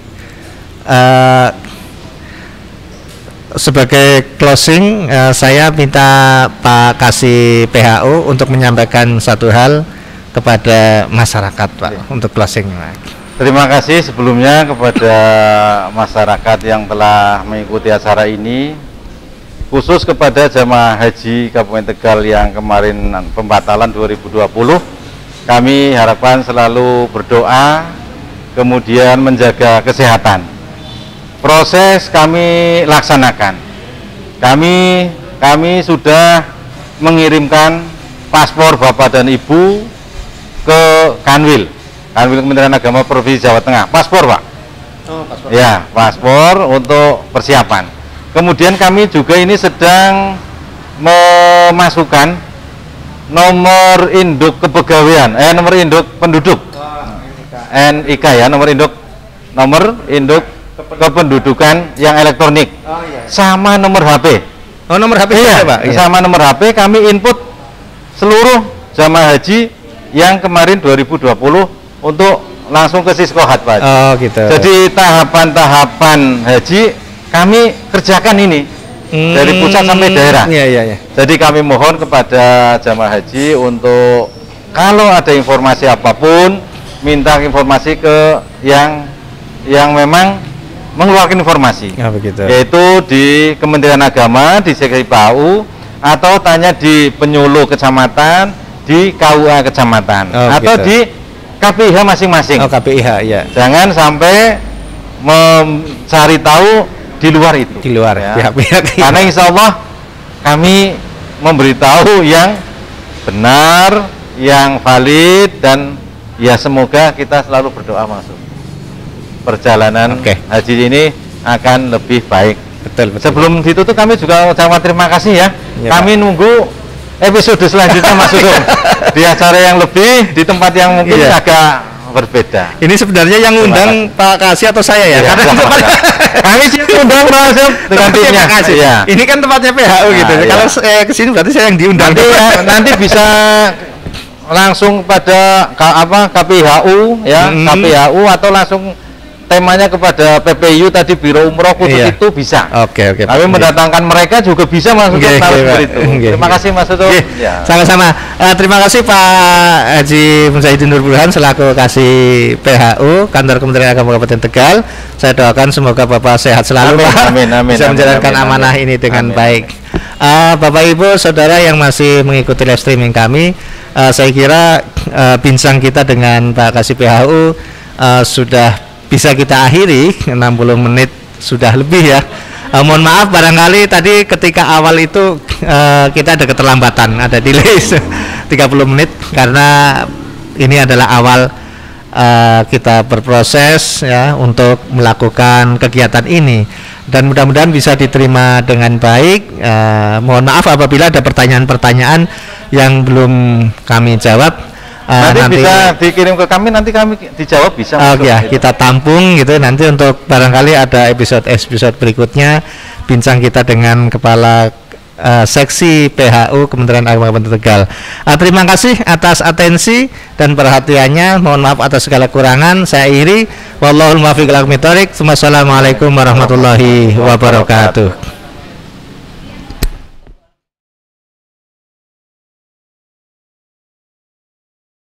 S1: sebagai closing saya minta Pak Kasih PHU untuk menyampaikan satu hal kepada masyarakat Pak, untuk closing.
S2: Terima kasih sebelumnya kepada masyarakat yang telah mengikuti acara ini, khusus kepada jamaah haji Kabupaten Tegal yang kemarin pembatalan 2020. Kami harapkan selalu berdoa, kemudian menjaga kesehatan. Proses kami laksanakan. Kami sudah mengirimkan paspor Bapak dan Ibu ke Kanwil Kementerian Agama Provinsi Jawa Tengah. Paspor Pak.
S1: Oh, paspor.
S2: Ya, paspor untuk persiapan. Kemudian kami juga ini sedang memasukkan nomor induk kepegawaian, nomor induk penduduk, NIK ya, nomor induk kependudukan yang elektronik, sama nomor HP.
S1: Oh, nomor HP ya, Pak?
S2: Sama nomor HP kami input seluruh jamaah haji yang kemarin 2020 untuk langsung ke Siskohat Pak.
S1: Oh gitu.
S2: Jadi tahapan-tahapan haji kami kerjakan ini dari pusat sampai daerah.
S1: Iya.
S2: Jadi kami mohon kepada jamaah haji untuk kalau ada informasi apapun, minta informasi ke yang memang mengeluarkan informasi.
S1: Oh, begitu.
S2: Yaitu di Kementerian Agama, di SKPAU, atau tanya di penyuluh kecamatan, di KUA kecamatan, atau
S1: gitu.
S2: di KPIH masing-masing.
S1: Oh, KPIH, ya.
S2: Jangan sampai mencari tahu di luar itu.
S1: Di luar ya. Pihak-pihak.
S2: Karena insya Allah kami memberitahu yang benar, yang valid, dan ya semoga kita selalu berdoa masuk. Perjalanan haji ini akan lebih baik.
S1: Betul.
S2: Sebelum ditutup kami juga ucapkan terima kasih ya. Kami nunggu episode selanjutnya Mas Sugeng di acara yang lebih, di tempat yang mungkin agak berbeda.
S1: Ini sebenarnya yang undang Pak Kasih atau saya ya? Karena
S2: kami sih undang Mas dengan timnya.
S1: Ya. Ini kan tempatnya PHU gitu. Kalau saya kesini berarti saya yang diundang.
S2: Nanti bisa langsung pada KPHU ya, KPHU, atau langsung temanya kepada PPU tadi, Biro Umroh khusus itu bisa.
S1: Oke.
S2: Kami mendatangkan mereka juga bisa masuk ke itu. Terima kasih Mas Uto.
S1: Sama-sama. Terima kasih Pak Haji Muzahidin Nur Burhan selaku Kasih PHU Kantor Kementerian Agama Kabupaten Tegal. Saya doakan semoga Bapak sehat selalu, Pak.
S2: Amin.
S1: Bisa menjalankan amanah ini dengan baik. Bapak Ibu Saudara yang masih mengikuti live streaming kami, saya kira bincang kita dengan Pak Kasih PHU sudah bisa kita akhiri. 60 menit sudah lebih ya. Mohon maaf barangkali tadi ketika awal itu kita ada keterlambatan, ada delay 30 menit karena ini adalah awal kita berproses ya untuk melakukan kegiatan ini, dan mudah-mudahan bisa diterima dengan baik. Mohon maaf apabila ada pertanyaan-pertanyaan yang belum kami jawab.
S2: nanti bisa dikirim ke kami, nanti kami dijawab bisa.
S1: Ya, kita tampung gitu nanti untuk barangkali ada episode berikutnya bincang kita dengan kepala seksi PHU Kementerian Agama Kabupaten Tegal. Terima kasih atas atensi dan perhatiannya. Mohon maaf atas segala kurangan. Saya Iri. Wallahul muwaffiq ila aqwamit thoriq. Wassalamualaikum warahmatullahi wabarakatuh.